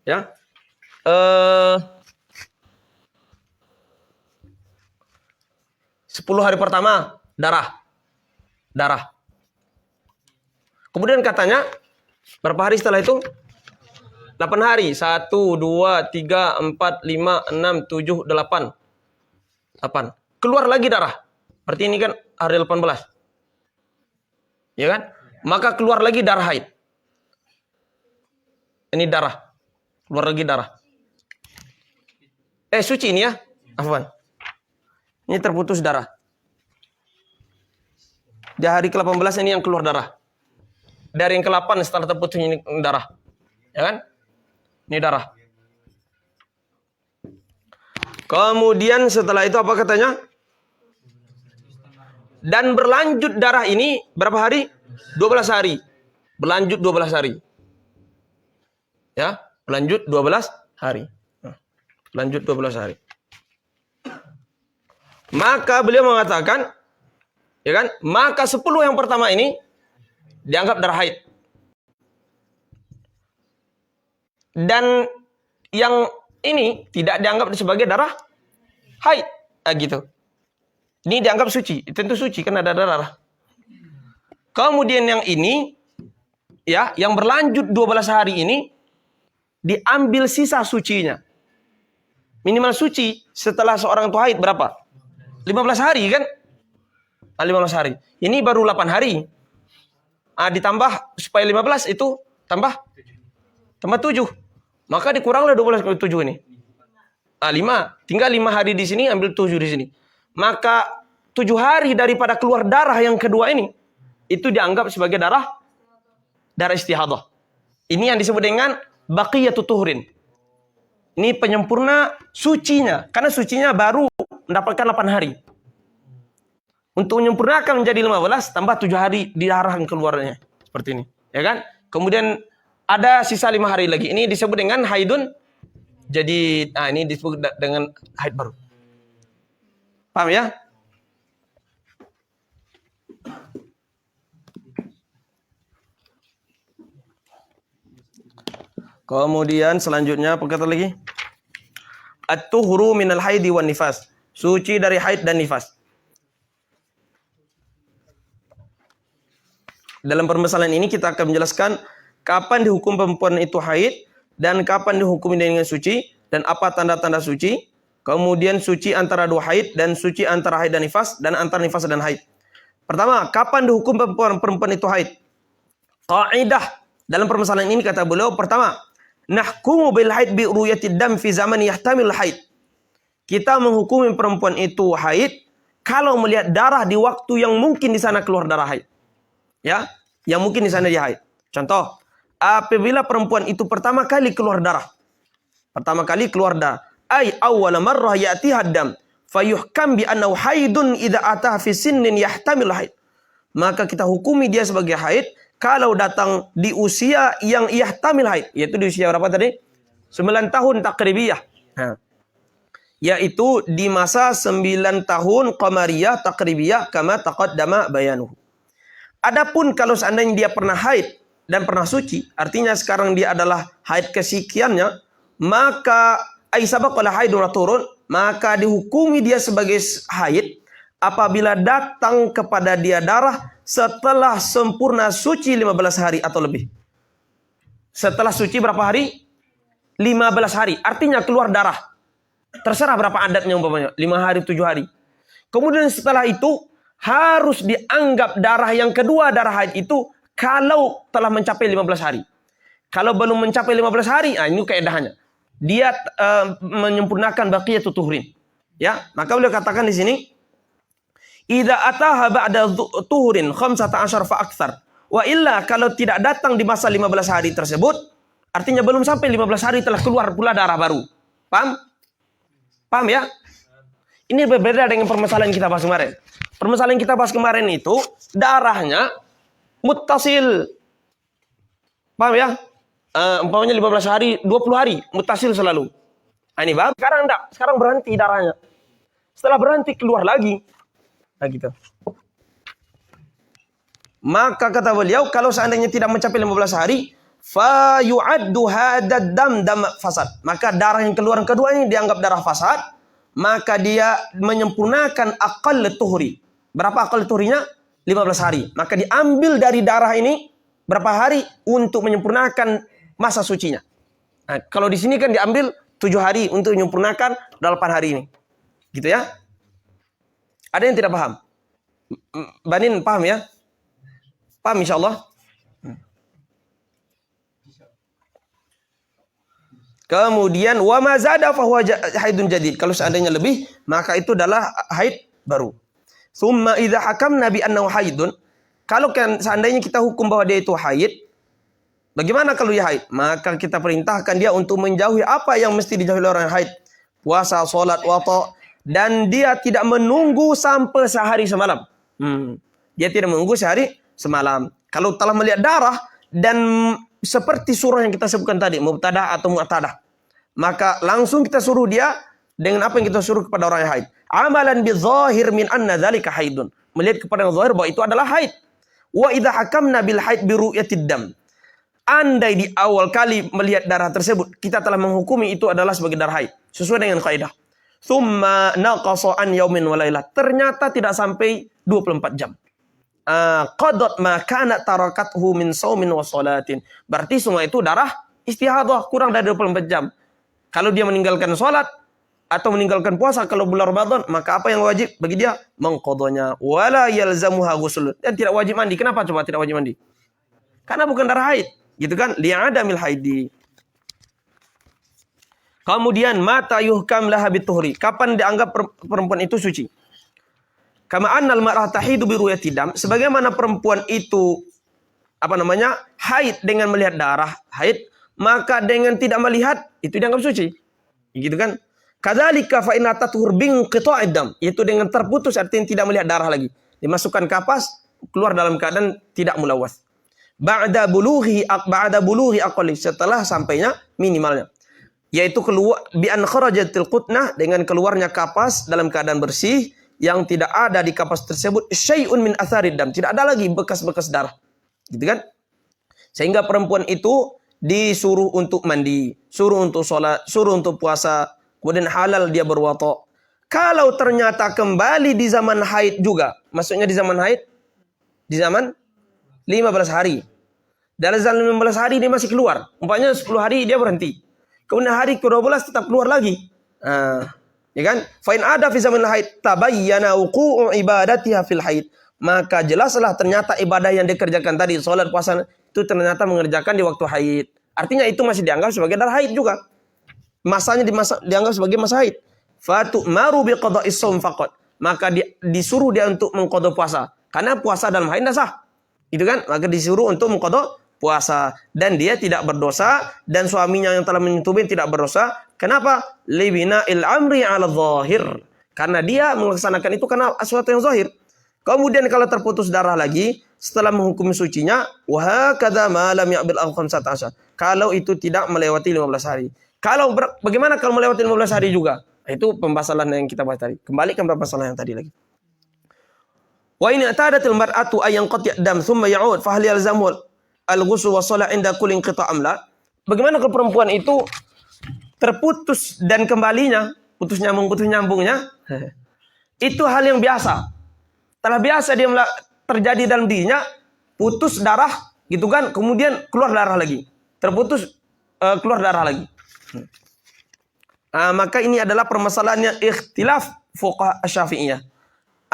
Ya. 10 hari pertama darah. Kemudian katanya berapa hari setelah itu? 8 hari. 1, 2, 3, 4, 5, 6, 7, 8. Keluar lagi darah. Berarti ini kan hari 18. Ya kan? Maka keluar lagi darah haid. Ini darah. Keluar lagi darah. Suci ini ya. Afwan. Ini terputus darah. Di hari ke-18 ini yang keluar darah. Dari yang ke-8 setelah terputus ini darah. Ya kan? Ini darah. Kemudian setelah itu apa katanya? Dan berlanjut darah ini berapa hari? 12 hari. Berlanjut 12 hari. Ya, berlanjut 12 hari. Lanjut 12 hari. Maka beliau mengatakan, ya kan? Maka 10 yang pertama ini dianggap darah haid. Dan yang ini tidak dianggap sebagai darah haid. Gitu. Ini dianggap suci. Tentu suci kan ada darah. Kemudian yang ini, ya, yang berlanjut 12 hari ini diambil sisa sucinya. Minimal suci setelah seorang itu haid berapa? 15 hari kan? 15 hari. Ini baru 8 hari. Ditambah supaya 15 itu tambah 7. Maka dikuranglah 12 kali 7 ini. 5. Tinggal 5 hari di sini, ambil 7 di sini. Maka 7 hari daripada keluar darah yang kedua ini, itu dianggap sebagai darah istihadah. Ini yang disebut dengan baqiyatut tuhrin. Ini penyempurna sucinya. Karena sucinya baru mendapatkan 8 hari. Untuk menyempurnakan menjadi 15, tambah 7 hari diarahkan keluarnya. Seperti ini. Ya kan? Kemudian ada sisa 5 hari lagi. Ini disebut dengan haidun. Jadi, ini disebut dengan haid baru. Paham ya? Kemudian selanjutnya apa kata lagi? At-tuhuru minal haidi wan nifas. Suci dari haid dan nifas. Dalam permasalahan ini kita akan menjelaskan kapan dihukum perempuan itu haid dan kapan dihukumi dengan suci dan apa tanda-tanda suci. Kemudian suci antara dua haid dan suci antara haid dan nifas dan antara nifas dan haid. Pertama, kapan dihukum perempuan itu haid? Kaidah dalam permasalahan ini kata beliau pertama, nahkumu bil haid bi ru'yatid dam fi zaman yahtamil haid. Kita menghukumi perempuan itu haid kalau melihat darah di waktu yang mungkin di sana keluar darah haid. Ya, yang mungkin di sana dia haid. Contoh, apabila perempuan itu pertama kali keluar darah. Pertama kali keluar darah. Ay awwala marrah ya'tiha dam fayuhkam bi annahu haidun idza atah fi sinnin yahtamil haid. Maka kita hukumi dia sebagai haid kalau datang di usia yang yahtamil haid, yaitu di usia berapa tadi? 9 tahun takribiyah. Yaitu di masa 9 tahun qamariyah takribiyah kama taqaddama bayanuhu. Adapun kalau seandainya dia pernah haid dan pernah suci, artinya sekarang dia adalah haid kesekiannya, maka aisabaqala haidun turun, maka dihukumi dia sebagai haid apabila datang kepada dia darah setelah sempurna suci 15 hari atau lebih. Setelah suci berapa hari? 15 hari. Artinya keluar darah. Terserah berapa adatnya umpamanya. 5 hari, 7 hari. Kemudian setelah itu harus dianggap darah yang kedua, darah haid itu kalau telah mencapai 15 hari. Kalau belum mencapai 15 hari, ini kaedahnya. Dia menyempurnakan baqiyatut tuhrin. Ya, maka beliau katakan di sini, idza ataha ba'da tuhurin 15 fa aktsar. Wa illa kalau tidak datang di masa 15 hari tersebut, artinya belum sampai 15 hari telah keluar pula darah baru. Paham? Paham ya? Ini berbeda dengan permasalahan kita bahas kemarin. Permasalahan kita bahas kemarin itu darahnya muttasil. Paham ya? Umpamanya 15 hari, 20 hari muttasil selalu. Ini paham? Sekarang enggak, sekarang berhenti darahnya. Setelah berhenti keluar lagi. Gitu. Maka kata beliau, kalau seandainya tidak mencapai 15 hari, fa yu'addu hadad dam fasad. Maka darah yang keluar kedua ini dianggap darah fasad, maka dia menyempurnakan aqall tuhri. Berapa aqall tuhrinya? 15 hari. Maka diambil dari darah ini berapa hari untuk menyempurnakan masa sucinya. Nah, kalau di sini kan diambil 7 hari untuk menyempurnakan 8 hari ini. Gitu ya. Ada yang tidak paham? Banin paham ya? Paham insyaallah? Kemudian wa ma zada fa huwa haidun jadid. Kalau seandainya lebih, maka itu adalah haid baru. Tsumma idza hakamna bi annahu haidun, kalau kan seandainya kita hukum bahwa dia itu haid, bagaimana kalau dia haid? Maka kita perintahkan dia untuk menjauhi apa yang mesti dijauhi oleh orang haid. Puasa, salat, wata, dan dia tidak menunggu sampai sehari semalam. Dia tidak menunggu sehari semalam. Kalau telah melihat darah dan seperti surah yang kita sebutkan tadi, mubtada atau mu'tadah, maka langsung kita suruh dia dengan apa yang kita suruh kepada orang yang haid. Amalan bidzahir min anna dzalika haidun. Melihat kepada yang zahir bahwa itu adalah haid. Wa idza hakamna bil haid bi ru'yatid dam. Andai di awal kali melihat darah tersebut, kita telah menghukumi itu adalah sebagai darah haid. Sesuai dengan kaidah. Tsumma naqasa an yaumin wa lailah. Ternyata tidak sampai 24 jam. Qadat ma kana tarakathu min shaumin wa salatin. Berarti semua itu darah istihadah, kurang dari 24 jam. Kalau dia meninggalkan salat atau meninggalkan puasa kalau bulan Ramadan, maka apa yang wajib bagi dia? Mengqadanya. Wala yalzamuha ghusl. Dan tidak wajib mandi. Kenapa coba tidak wajib mandi? Karena bukan darah haid, gitu kan? Li'adamil haidi. Kemudian mata yuhkam laha bituhri. Kapan dianggap perempuan itu suci? Kama annal mar'ah tahidu bi ru'yati dam, sebagaimana perempuan itu haid dengan melihat darah haid, maka dengan tidak melihat itu dianggap suci. Gitu kan? Kadzalika fa inna tatuhur bin qita'id dam, yaitu dengan terputus artinya tidak melihat darah lagi. Dimasukkan kapas, keluar dalam keadaan tidak mulawas. Ba'da bulughi aqli, setelah sampainya minimalnya. Yaitu keluar bi an kharajatil qutnah, dengan keluarnya kapas dalam keadaan bersih, yang tidak ada di kapas tersebut syai'un min atharid dam, tidak ada lagi bekas-bekas darah. Gitu kan? Sehingga perempuan itu disuruh untuk mandi, suruh untuk sholat, suruh untuk puasa, kemudian halal dia berwata. Kalau ternyata kembali di zaman haid juga, maksudnya di zaman haid, di zaman 15 hari. Dalam zaman 15 hari dia masih keluar. Umpamanya 10 hari dia berhenti. Kemudian hari ke-12 tetap keluar lagi. Ya kan? Fa in ada fi zamanil haid tabayyana wuqu'u ibadatiha fil haid. Maka jelaslah ternyata ibadah yang dikerjakan tadi, salat, puasa, itu ternyata mengerjakan di waktu haid. Artinya itu masih dianggap sebagai darah haid juga. Masanya dianggap sebagai masa haid. Fatu maru bi qada'is shaum faqat. Maka disuruh dia untuk mengqada puasa. Karena puasa dalam haid tidak sah. Itu kan? Maka disuruh untuk mengqada puasa, dan dia tidak berdosa, dan suaminya yang telah menyetubin tidak berdosa. Kenapa? Libina il amri ala zahir. Karena dia melaksanakan itu karena sesuatu yang zahir. Kemudian kalau terputus darah lagi setelah menghukum sucinya, wa hakadza ma lam ya'bil al-khamsata asyar. Kalau itu tidak melewati 15 hari. Bagaimana kalau melewati 15 hari juga? Itu pembahasan yang kita bahas tadi. Kembalikan pembahasan yang tadi lagi. Wa in atadatil mar'atu ayyan qati' dam thumma ya'ud fa hal yalzamu al-ghusl wa shalah inda kulli inqita' amla. Bagaimana kalau perempuan itu terputus dan kembalinya, putus nyambungnya, itu hal yang biasa. Telah biasa dia terjadi dalam dirinya, putus darah, gitu kan, kemudian keluar darah lagi. Terputus, keluar darah lagi. Maka ini adalah permasalahannya ikhtilaf fuqaha Syafi'iyah.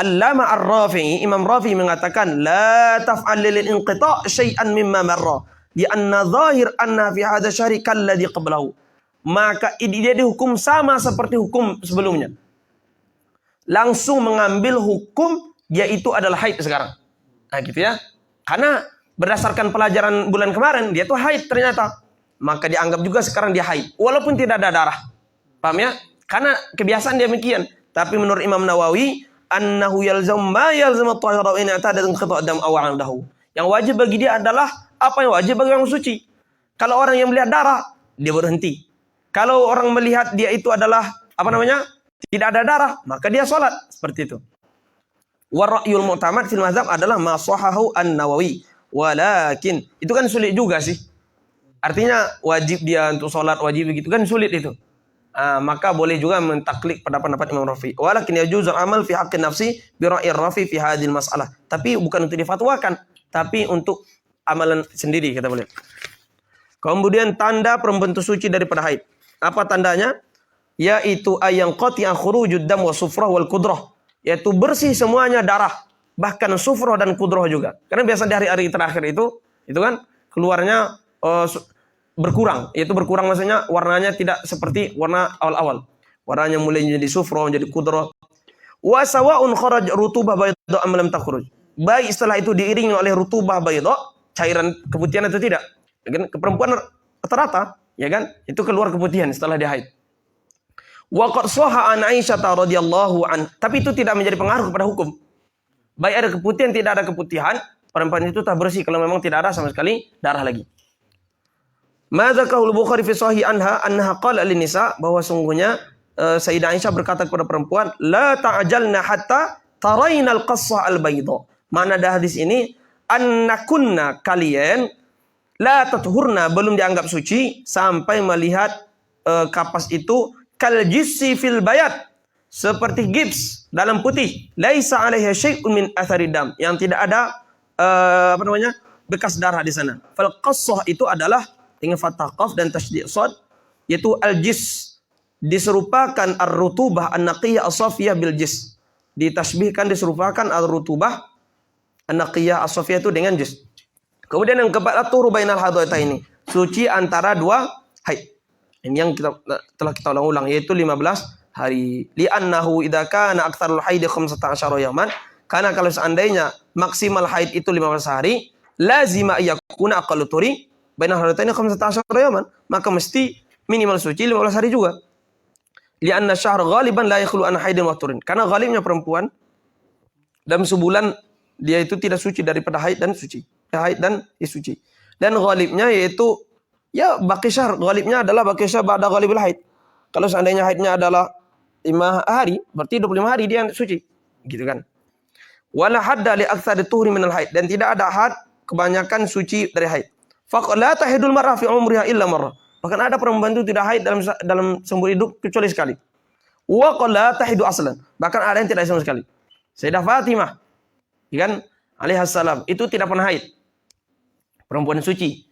Allama Ar-Rafi'i, Imam Rafi'i mengatakan la taf'al lil inqita' syai'an mimma marra li anna zahir anna fi hadha syahri kalladhi qablahu. Maka dia dihukum sama seperti hukum sebelumnya. Langsung mengambil hukum dia itu adalah haid sekarang. Gitu ya. Karena berdasarkan pelajaran bulan kemarin dia tuh haid ternyata. Maka dianggap juga sekarang dia haid walaupun tidak ada darah. Paham ya? Karena kebiasaan dia demikian. Tapi menurut Imam Nawawi annahu yalzam ma yalzam at-tahara in i'tada inqita' dam aw 'amdahu. Yang wajib bagi dia adalah apa yang wajib bagi orang suci. Kalau orang yang melihat darah, dia berhenti. Kalau orang melihat dia itu adalah tidak ada darah, maka dia sholat seperti itu. Wa ra'yul mu'tamad fil mazhab adalah ma sahahu an-Nawawi. Walakin itu kan sulit juga sih. Artinya wajib dia untuk sholat, wajib begitu kan sulit itu. Maka boleh juga mentaklik pada pendapat Imam Rafi. Walakin yajuzul amal fi haqqin nafsi bi ra'ir Rafi fi hadhil masalah. Tapi bukan untuk difatwakan, tapi untuk amalan sendiri kita boleh. Kemudian tanda perempuan itu suci daripada haid. Apa tandanya? Yaitu ayang qati'a khurujud dam wa sufrah wal qudrah. Yaitu bersih semuanya darah, bahkan sufrah dan qudrah juga. Karena biasa di hari-hari terakhir itu kan keluarnya berkurang. Yaitu berkurang maksudnya warnanya tidak seperti warna awal-awal. Warnanya mulai menjadi sufrah, menjadi qudrah. Wa sawa'un kharaj rutubah bayda am lam takhruj. Baik setelah itu diiringi oleh rutubah bayda, cairan keputihan atau tidak. Ya kan? Perempuan rata-rata, ya kan? Itu keluar keputihan setelah dia haid. Wa qad sahha an Aisyah radhiyallahu an. Tapi itu tidak menjadi pengaruh kepada hukum. Baik ada keputihan, tidak ada keputihan, perempuan itu tak bersih kalau memang tidak ada sama sekali darah lagi. Madzakahul Bukhari fi sahih anha qala lin nisa, bahwa sungguhnya Sayyidah Aisyah berkata kepada perempuan, la ta'jalna hatta tarainal qassah al bayda. Mana ada hadis ini, annakunna kalian la tathurna, belum dianggap suci sampai melihat kapas itu kal jissi fil bayat, seperti gips dalam putih, laisa alaiha syai'un min athari dam, yang tidak ada bekas darah di sana. Fal qassah itu adalah dengan fathah qaf dan tasydid shad, yaitu al-jis, diserupakan ar-rutubah an-naqiyah as-safiyah bil jis. Ditasbihkan, diserupakan ar-rutubah an-naqiyah as-safiyah itu dengan jis. Kemudian yang keempat, at-tuhru bainal haidataini, suci antara dua haid. Ini yang telah kita ulang-ulang, yaitu 15 hari. Li'annahu idza kana aktsarul haid 15 yaman, karena kalau seandainya maksimal haid itu 15 hari, lazima yakuna aqallu turi bainal haidataini 15 yaman, maka mesti minimal suci 15 hari juga. Li'anna syahr ghaliban la yakhlu an haidin wa turin. Karena ghalibnya perempuan dalam sebulan dia itu tidak suci daripada haid dan suci. Haid dan suci. Dan ghalibnya yaitu ya baqi syahr, ghalibnya adalah baqi syahr ba'da ghalibul haid. Kalau seandainya haidnya adalah 5 hari, berarti 25 hari dia suci. Gitu kan. Wala hadda li aktsari tuhri minal haid, dan tidak ada had kebanyakan suci dari haid. Faqad la tahidul mar'ah fi umriha illa marrah. Bahkan ada perempuan itu tidak haid dalam seumur hidup kecuali sekali. Wa qad la tahidu aslan. Bahkan ada yang tidak sama sekali. Sayyidah Fatimah, ya kan, alaihissalam, itu tidak pernah haid. Perempuan suci.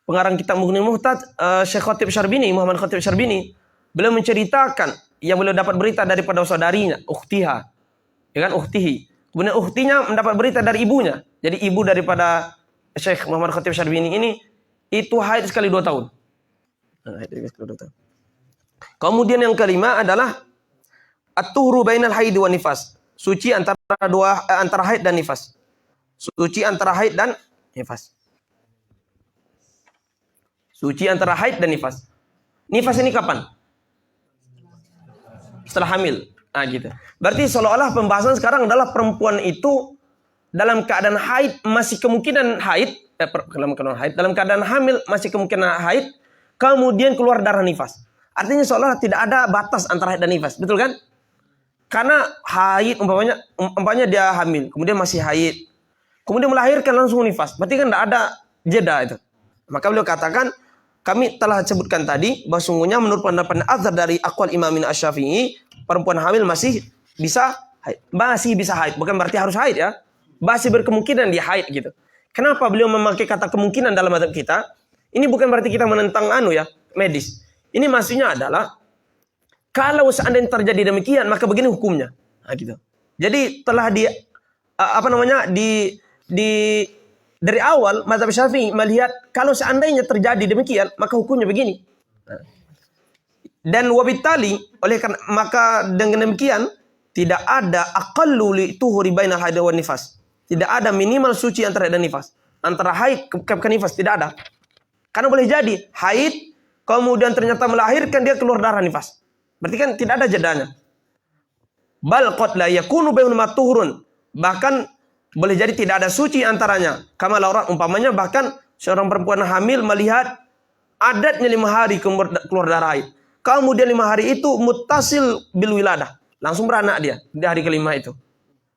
Pengarang kitab Mughni Muhtaj, Syekh Khatib Syarbini, Muhammad Khatib Syarbini, beliau menceritakan yang beliau dapat berita daripada saudarinya, ukhtiha. Ya kan, ukhtihi. Kemudian ukhtinya mendapat berita dari ibunya. Jadi ibu daripada Syekh Muhammad Khatib Syarbini ini itu haid sekali 2 tahun. Kemudian yang kelima adalah at-tuhru bainal haid wa nifas. Suci antara haid dan nifas. Suci antara haid dan nifas. Suci antara haid dan nifas. Nifas ini kapan? Setelah hamil. Nah gitu. Berarti seolah-olah pembahasan sekarang adalah perempuan itu dalam keadaan haid masih kemungkinan haid, dalam keadaan hamil masih kemungkinan haid, kemudian keluar darah nifas. Artinya seolah tidak ada batas antara haid dan nifas, betul kan? Karena haid umpamanya dia hamil, kemudian masih haid, kemudian melahirkan langsung nifas, berarti kan tidak ada jeda itu. Maka beliau katakan, kami telah sebutkan tadi bahwa sungguhnya menurut pendapat azhar dari aqwal Imamin Asy-Syafi'i, perempuan hamil masih bisa haid, bukan berarti harus haid ya. Masih berkemungkinan dia haid gitu. Kenapa beliau memakai kata kemungkinan dalam mazhab kita? Ini bukan berarti kita menentang medis. Ini maksudnya adalah kalau seandainya terjadi demikian maka begini hukumnya. Nah, gitu. Jadi telah dari awal mazhab Syafi'i melihat kalau seandainya terjadi demikian maka hukumnya begini. Dan wabitali maka dengan demikian tidak ada aqallu li tuhuri bainal haid wan nifas. Tidak ada minimal suci antara haid dan nifas. Antara haid ke nifas tidak ada. Karena boleh jadi haid kemudian ternyata melahirkan dia keluar darah nifas. Berarti kan tidak ada jedanya. Bal qad la yakunu bainahuma tuhurun. Bahkan boleh jadi tidak ada suci antaranya. Kama la umpamanya bahkan seorang perempuan hamil melihat adatnya 5 hari keluar darah haid. Kemudian 5 hari itu muttasil bil wiladah. Langsung beranak dia di hari kelima itu.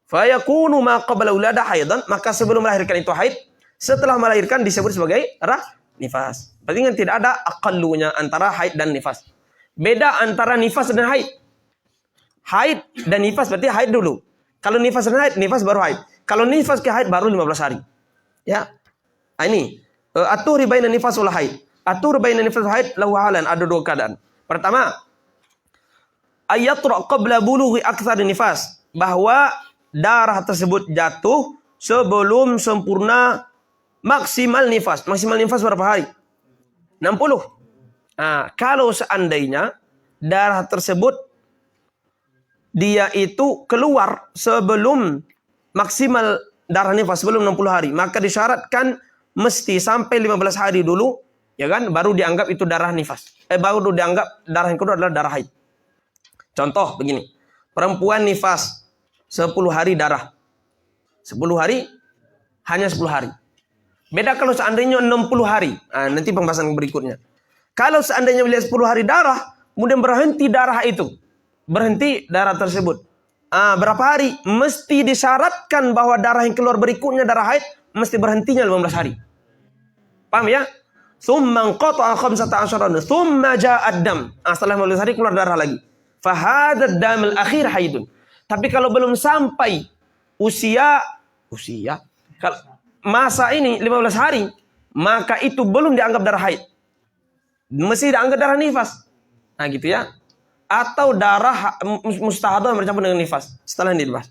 Fayakunu ma qabla wiladah haidan, maka sebelum melahirkan itu haid, Setelah melahirkan disebut sebagai darah nifas. Berarti kan tidak ada aqallunya antara haid dan nifas. Beda antara nifas dan haid. Haid dan nifas berarti haid dulu. Kalau nifas dan haid, nifas baru haid. Kalau nifas ke haid baru 15 hari. Ya. Nah, ini atur baina nifas wal haid. Atur baina nifas wal haid lahu halan, ada dua keadaan. Pertama, ayatra qabla bulughi aktsar nifas, bahwa darah tersebut jatuh sebelum sempurna maksimal nifas. Maksimal nifas berapa hari? 60. Nah, kalau seandainya darah tersebut dia itu keluar sebelum maksimal darah nifas, sebelum 60 hari, maka disyaratkan mesti sampai 15 hari dulu, ya kan, baru dianggap itu darah nifas. Baru dianggap darah yang kedua adalah darah haid. Contoh begini, perempuan nifas 10 hari darah. 10 hari, hanya 10 hari. Beda kalau seandainya 60 hari. Nah, nanti pembahasan berikutnya. Kalau seandainya melihat 10 hari darah, kemudian berhenti darah itu. Berhenti darah tersebut. Berapa hari? Mesti disyaratkan bahwa darah yang keluar berikutnya, darah haid, mesti berhentinya 15 hari. Paham ya? Tsumma qata'a 15 tsumma ja'ad dam. Setelah 15 hari keluar darah lagi. Fahadad damil akhir haidun. Tapi kalau belum sampai usia kalau masa ini 15 hari, maka itu belum dianggap darah haid. Mesti dianggap darah nifas. Nah gitu ya. Atau darah mustahadah yang bercampur dengan nifas. Setelah ini dibahas.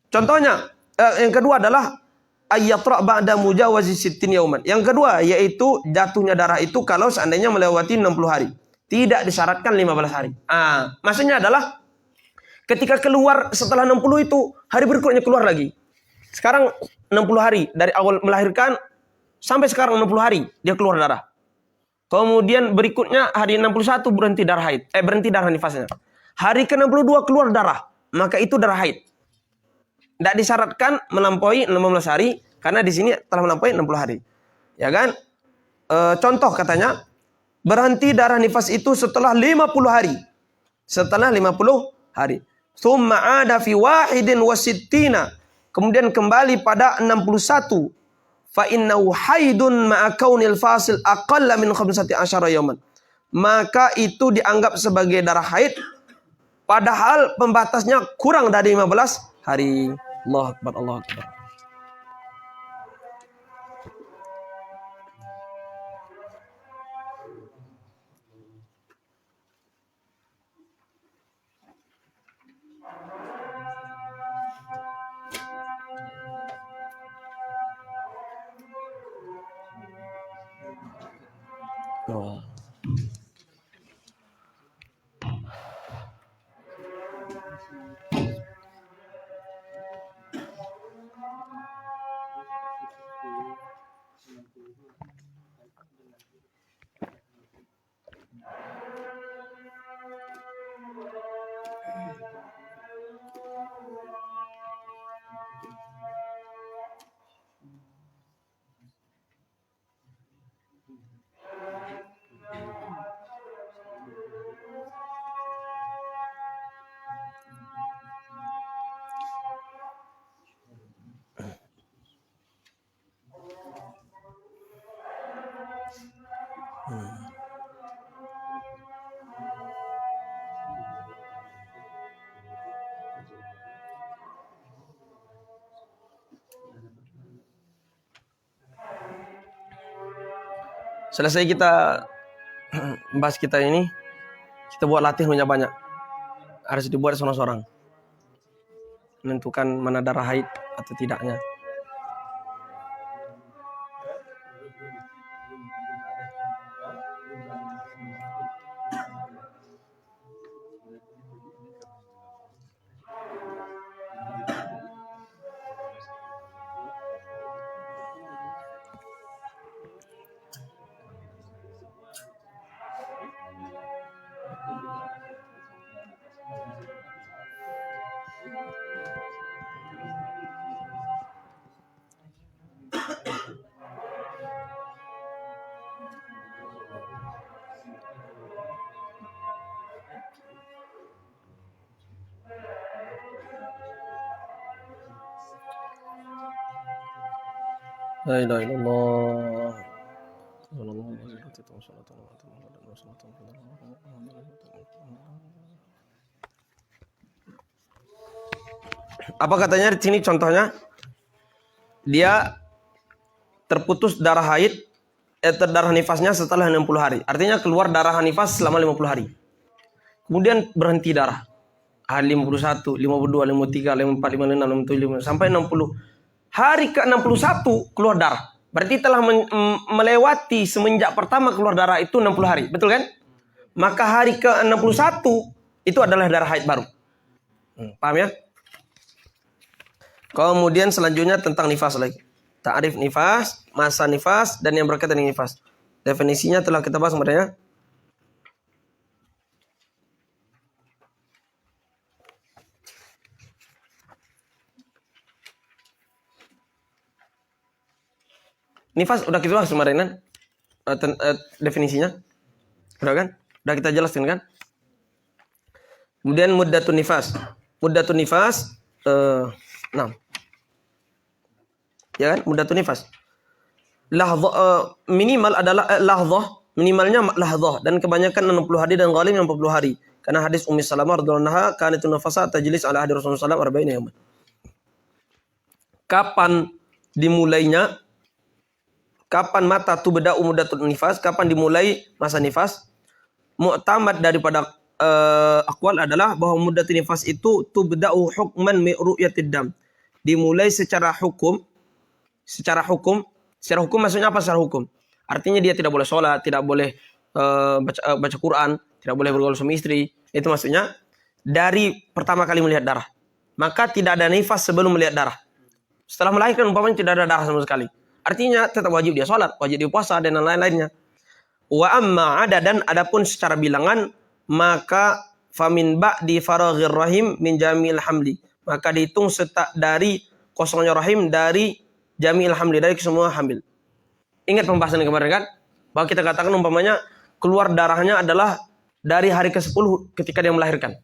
Contohnya, yang kedua adalah ayyatra ba'da mujawazi sittin yauman. Yang kedua yaitu jatuhnya darah itu kalau seandainya melewati 60 hari. Tidak disyaratkan 15 hari. Maksudnya adalah ketika keluar setelah 60 itu, hari berikutnya keluar lagi. Sekarang 60 hari dari awal melahirkan sampai sekarang 60 hari dia keluar darah. Kemudian berikutnya hari 61 berhenti darah haid, berhenti darah nifasnya. Hari ke-62 keluar darah, maka itu darah haid. Tidak disyaratkan melampaui 16 hari karena di sini telah melampaui 60 hari. Ya kan? Contoh katanya, berhenti darah nifas itu setelah 50 hari. Setelah 50 hari. Tsumma ada fi wahidin wasittina. Kemudian kembali pada 61. Fa innahu haidun ma'a kaunil fasil aqalla min 15 yauman. Maka itu dianggap sebagai darah haid padahal pembatasnya kurang dari 15 hari. Allahu Akbar, Allahu Akbar. Oh. Selesai kita bahas kita ini, kita buat latih banyak-banyak. Harus dibuat seorang-seorang. Menentukan mana darah haid atau tidaknya. La ilaha illallah. Apa katanya di sini contohnya? Dia terputus darah haid, darah nifasnya setelah 60 hari. Artinya keluar darah nifas selama 50 hari. Kemudian berhenti darah. Hari 51, 52, 53, 54, 56, 57, sampai 60. Hari ke-61 keluar darah. Berarti telah melewati semenjak pertama keluar darah itu 60 hari. Betul kan? Maka hari ke-61 itu adalah darah haid baru. Paham ya? Kemudian selanjutnya tentang nifas lagi. Ta'rif nifas, masa nifas, dan yang berkaitan dengan nifas. Definisinya telah kita bahas sebenarnya. Nifas udah kita bahas kemarin kan? Definisinya. Udah kan? Udah kita jelaskan kan? Kemudian muddatun nifas. Muddatun nifas, nah. Ya kan? Muddatun nifas. Minimal adalah lahzah, minimalnya lahzah, dan kebanyakan 60 hari dan ghalib 40 hari. Karena hadis Ummi Salamah radhiyallahu anha, kanatun nafasa tajlis ala ahdi Rasulullah sallallahu alaihi wasallam 40 yaman. Kapan dimulainya? Kapan mata tubda'u muddatun nifas? Kapan dimulai masa nifas? Mu'tamad daripada aqwal adalah bahwa muddatun nifas itu tubda'u hukman mi ru'yatid dam. Dimulai secara hukum. Secara hukum maksudnya apa secara hukum? Artinya dia tidak boleh sholat, tidak boleh baca Quran, tidak boleh bergaul suami istri. Itu maksudnya dari pertama kali melihat darah. Maka tidak ada nifas sebelum melihat darah. Setelah melahirkan umpamanya tidak ada darah sama sekali. Artinya tetap wajib dia sholat, wajib dia puasa, dan lain-lainnya. Wa amma ada, dan adapun secara bilangan, maka famin ba'di faraghir rahim min jamil hamli. Maka dihitung dari kosongnya rahim dari Jami'il hamli, dari semua hamil. Ingat pembahasan yang kemarin kan? Bahwa kita katakan umpamanya keluar darahnya adalah dari hari ke-10 ketika dia melahirkan.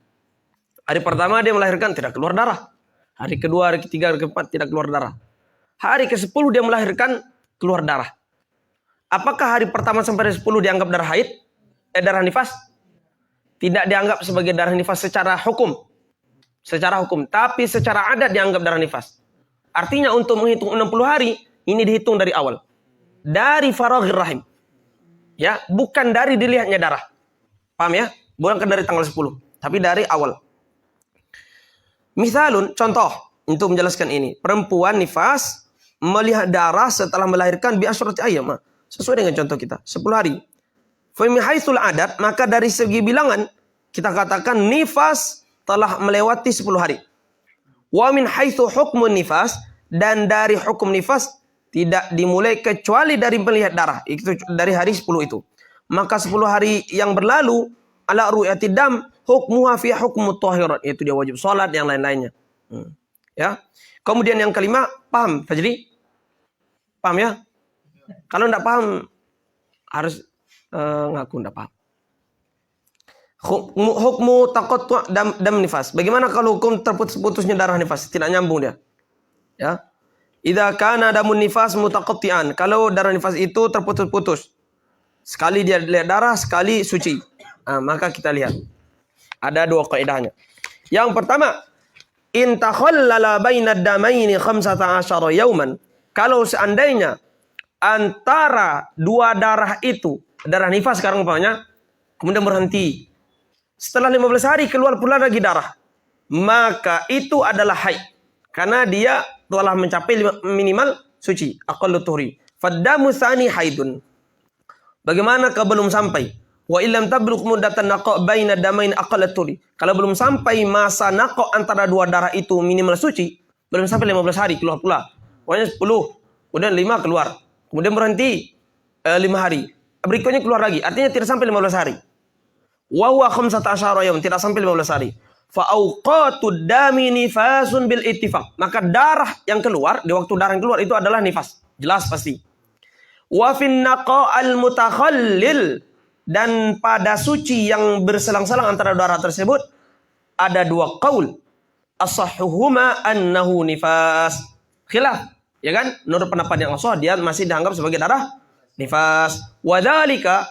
Hari pertama dia melahirkan tidak keluar darah. Hari kedua, hari ketiga, hari keempat tidak keluar darah. Hari ke-10 dia melahirkan keluar darah. Apakah hari pertama sampai hari 10 dianggap darah haid? Darah nifas? Tidak dianggap sebagai darah nifas secara hukum. Secara hukum. Tapi secara adat dianggap darah nifas. Artinya untuk menghitung 60 hari, ini dihitung dari awal. Dari faraghir rahim. Ya, bukan dari dilihatnya darah. Paham ya? Bukan dari tanggal 10. Tapi dari awal. Misalun, contoh, untuk menjelaskan ini. Perempuan nifas, melihat darah setelah melahirkan bi asyrati ayyam. Sesuai dengan contoh kita. 10 hari. Fa min haitsul adat, maka dari segi bilangan, kita katakan nifas telah melewati 10 hari. Wa min haitsu hukmun nifas, dan dari hukum nifas tidak dimulai kecuali dari melihat darah, itu dari hari 10 itu. Maka 10 hari yang berlalu ala ru'yatid dam hukmuha fi hukmut tahirat, itu dia wajib salat yang lain-lainnya. Ya. Kemudian yang kelima, paham Fajri? Paham ya? Kalau enggak paham harus ngaku enggak paham. Hukmu taqattu' dam nifas. Bagaimana kalau hukum terputus-putusnya darah nifas? Tidak nyambung dia. Ya. Idza kana damun nifas mutaqatti'an. Kalau darah nifas itu terputus-putus. Sekali dia lihat darah, sekali suci. Maka kita lihat. Ada dua kaidahnya. Yang pertama, in takhallala bainad damaini 15 yauman. Kalau seandainya antara dua darah itu, darah nifas sekarang umpamanya, kemudian berhenti. Setelah 15 hari keluar pula lagi darah. Maka itu adalah haid. Karena dia telah mencapai minimal suci. Aqallu tuhri. Faddamu tsani haidun. Bagaimana kalau belum sampai? Wa illam tablugh muddatan naqa' baina damain aqallu tuhri. Kalau belum sampai masa naqa' antara dua darah itu minimal suci, belum sampai 15 hari keluar pula. Pokoknya 10, kemudian 5 keluar. Kemudian berhenti 5 hari. Berikutnya keluar lagi. Artinya tidak sampai 15 hari. Wa huwa 15 yaum, tidak sampai 15 hari. Fa awqatud dami nifasun bil ittifaq. Maka darah yang keluar, di waktu darah yang keluar itu adalah nifas. Jelas pasti. Wa fin naqa'al mutakhallil, dan pada suci yang berselang-selang antara darah tersebut ada dua qaul. As-sahhuhuma annahu nifas. Khilaf. Ya kan? Menurut pendapat yang sahih dia masih dianggap sebagai darah nifas. Wadzalika,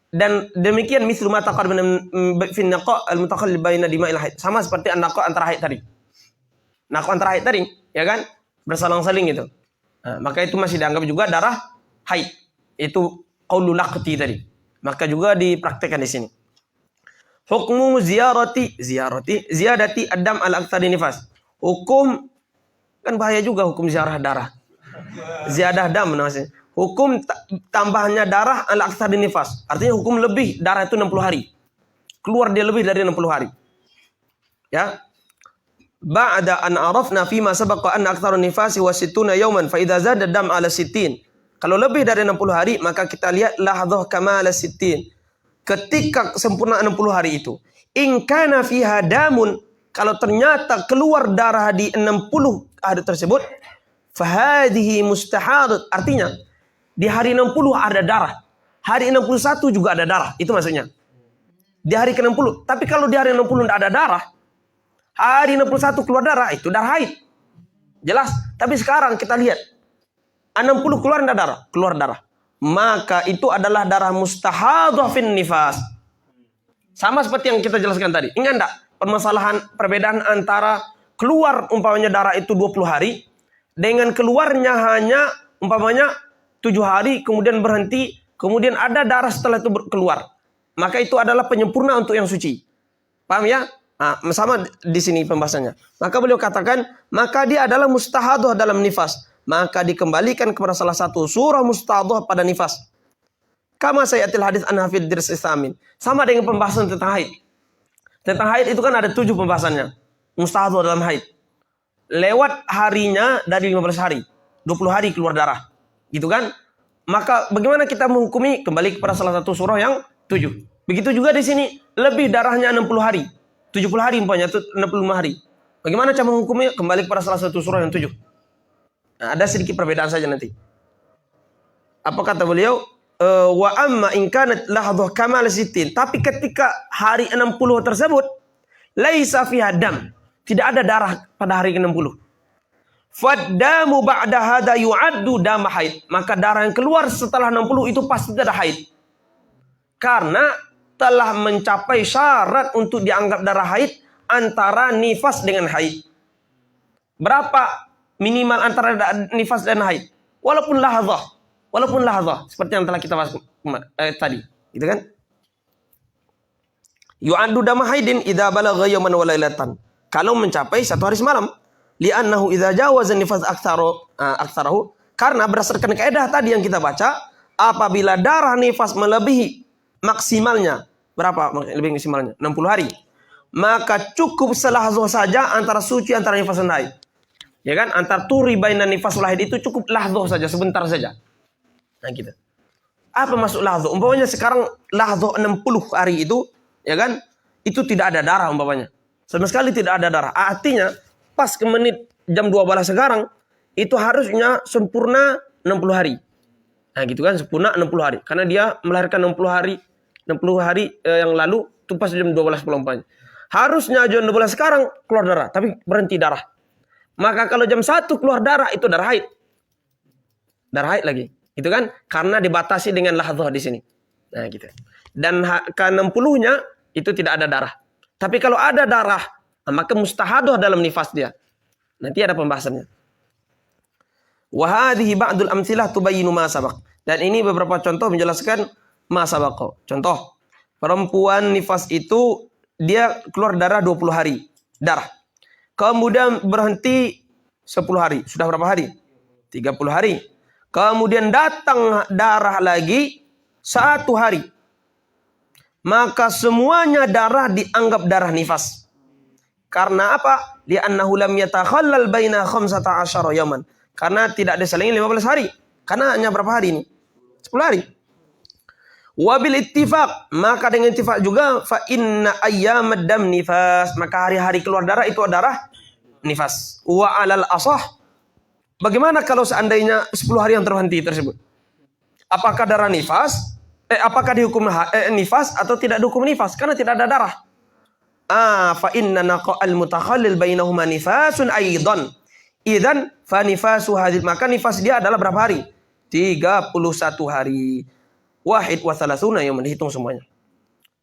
dan demikian mislu ma taqaddama fi naqa al-mutakhallil baina dima'il haid. Sama seperti an-naqa antara haid tadi. Naqa antara haid tadi, ya kan? Bersalang-saling itu. Nah, maka itu masih dianggap juga darah haid. Itu qaulul laqti tadi. Maka juga dipraktekkan di sini. Hukmu ziyadati ad-dam al-aktsari nifas. Hukum, kan bahaya juga hukum ziarah darah. Ziyadah dam namanya. Hukum tambahnya darah al-aktsari nifas. Artinya hukum lebih darah itu 60 hari. Keluar dia lebih dari 60 hari. Ya. Ba'da an arafna fi ma sabaqa anna aktsarun nifasi wa 60 yawman fa idza zada dam ala 60. Kalau lebih dari 60 hari maka kita lihat lahdhah kamal 60. Ketika sempurna 60 hari itu. In kana fiha damun, kalau ternyata keluar darah di 60 hari tersebut, fahadhihi mustahadat. Artinya di hari 60 ada darah. Hari 61 juga ada darah. Itu maksudnya. Di hari ke-60. Tapi kalau di hari 60 tidak ada darah, hari 61 keluar darah, itu darah haid. Jelas. Tapi sekarang kita lihat. 60 keluar tidak darah. Keluar darah. Maka itu adalah darah mustahadah fin nifas. Sama seperti yang kita jelaskan tadi. Ingat enggak? Permasalahan perbedaan antara keluar umpamanya darah itu 20 hari. Dengan keluarnya hanya umpamanya 7 hari, kemudian berhenti, kemudian ada darah setelah itu keluar. Maka itu adalah penyempurna untuk yang suci. Paham ya? Nah, sama di sini pembahasannya. Maka beliau katakan, maka dia adalah mustahadah dalam nifas. Maka dikembalikan kepada salah satu surah mustahadah pada nifas. Kama sayatil hadis an hafid dirs islamin. Sama dengan pembahasan tentang haid. Tentang haid itu kan ada 7 pembahasannya. Mustahadah dalam haid. Lewat harinya dari 15 hari. 20 hari keluar darah. Gitu kan? Maka bagaimana kita menghukumi? Kembali kepada salah satu surah yang 7. Begitu juga di sini. Lebih darahnya 60 hari. 70 hari umpamanya, 65 hari. Bagaimana cara menghukumi? Kembali kepada salah satu surah yang 7. Nah, ada sedikit perbedaan saja nanti. Apa kata beliau? Wa amma in kanat lahdhah kamal 60. Tapi ketika hari 60 tersebut, laisa fiha dam. Tidak ada darah pada hari ke-60. Faddamu ba'da hada yu'addu dam haid. Maka darah yang keluar setelah 60 itu pasti darah haid. Karena telah mencapai syarat untuk dianggap darah haid antara nifas dengan haid. Berapa minimal antara nifas dan haid? Walaupun lahadzah. Seperti yang telah kita bahas tadi. Gitu kan? Yu'addu dam haidin idza balagha yawman wa lailatan. Kalau mencapai 1 hari semalam. Li'annahu idza jawaza nifas aktsarahu, karena berdasarkan kaidah tadi yang kita baca, apabila darah nifas melebihi maksimalnya, berapa lebih maksimalnya? 60 hari. Maka cukup selahzah saja antara suci antara nifas dan haid. Ya kan? Antar turi baina nifas wal haid itu cukup lahzah saja, sebentar saja. Nah gitu. Apa maksud lahzah? Umpamanya sekarang lahzah 60 hari itu, ya kan? Itu tidak ada darah umpamanya. Sama sekali tidak ada darah. Artinya pas ke menit jam 12 sekarang, itu harusnya sempurna 60 hari. Nah gitu kan, sempurna 60 hari. Karena dia melahirkan 60 hari yang lalu, itu pas jam 12 pelompanya. Harusnya jam 12 sekarang keluar darah, tapi berhenti darah. Maka kalau jam 1 keluar darah, itu darah haid. Darah haid lagi. Gitu kan, karena dibatasi dengan lahadzah di sini. Nah gitu. Dan ke-60-nya, itu tidak ada darah. Tapi kalau ada darah, maka mustahadah dalam nifas dia. Nanti ada pembahasannya. Wa hadhihi ba'dul amtsilah tubayyinu ma sabaq. Dan ini beberapa contoh menjelaskan ma sabaqa. Contoh, perempuan nifas itu dia keluar darah 20 hari. Darah. Kemudian berhenti 10 hari. Sudah berapa hari? 30 hari. Kemudian datang darah lagi 1 hari. Maka semuanya darah dianggap darah nifas. Karena apa? Li'annahu lam yatakhallal baina 15 yawman. Karena tidak ada selingi 15 hari. Karena hanya berapa hari ini? 10 hari. Wabil ittifaq, maka dengan ittifaq juga fa inna ayyamad dam nifas. Maka hari-hari keluar darah itu darah nifas. Wa alal asah. Bagaimana kalau seandainya 10 hari yang terhenti tersebut? Apakah darah nifas? Apakah dihukum nifas atau tidak dihukum nifas? Karena tidak ada darah. Fa inna naqa'al mutakhallil bainahuma nifasun aidan. Idzan fa nifasu hadid, maka nifas dia adalah berapa hari? 31 hari. Wahid wa salasuna yang menghitung semuanya.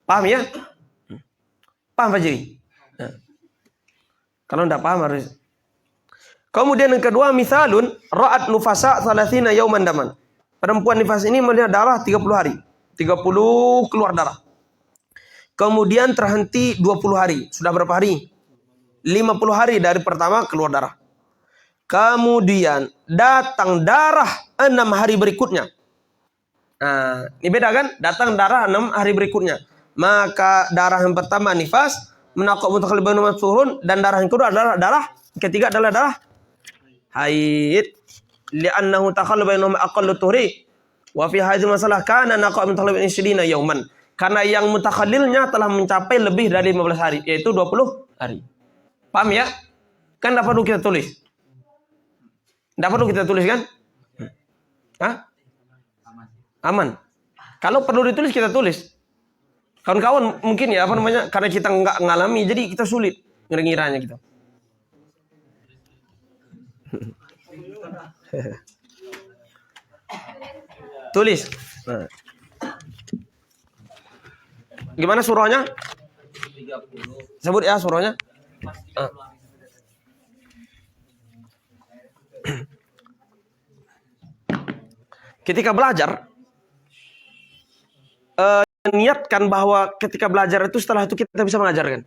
Paham ya? Paham Fajri? Nah. Kalau tidak paham harus. Kemudian yang kedua, misalun ra'at nufasa 30 yauman daman. Perempuan nifas ini melihat darah 30 hari. 30 keluar darah. Kemudian terhenti 20 hari. Sudah berapa hari? 50 hari dari pertama keluar darah. Kemudian datang darah 6 hari berikutnya. Nah, ini beda kan? Datang darah 6 hari berikutnya. Maka darah yang pertama nifas, menakok mutakhallibun turun, dan darah yang kedua adalah darah ketiga adalah darah haid. Li'annahu takhallabun aqallu tuhri. Wa fi hadhihi masalah kana naqaq mutakhallibun 20 yauman. Karena yang mutakhallilnya telah mencapai lebih dari 15 hari, yaitu 20 hari. Paham ya? Kan tidak perlu kita tulis. Tidak perlu kita tulis kan? Hah? Aman. Kalau perlu ditulis kita tulis. Kawan-kawan mungkin ya apa namanya, karena kita nggak ngalami jadi kita sulit ngiranya gitu. Tulis. Nah. Gimana surahnya? 30. Sebut ya surahnya. Ketika belajar, niatkan bahwa ketika belajar itu setelah itu kita bisa mengajarkan.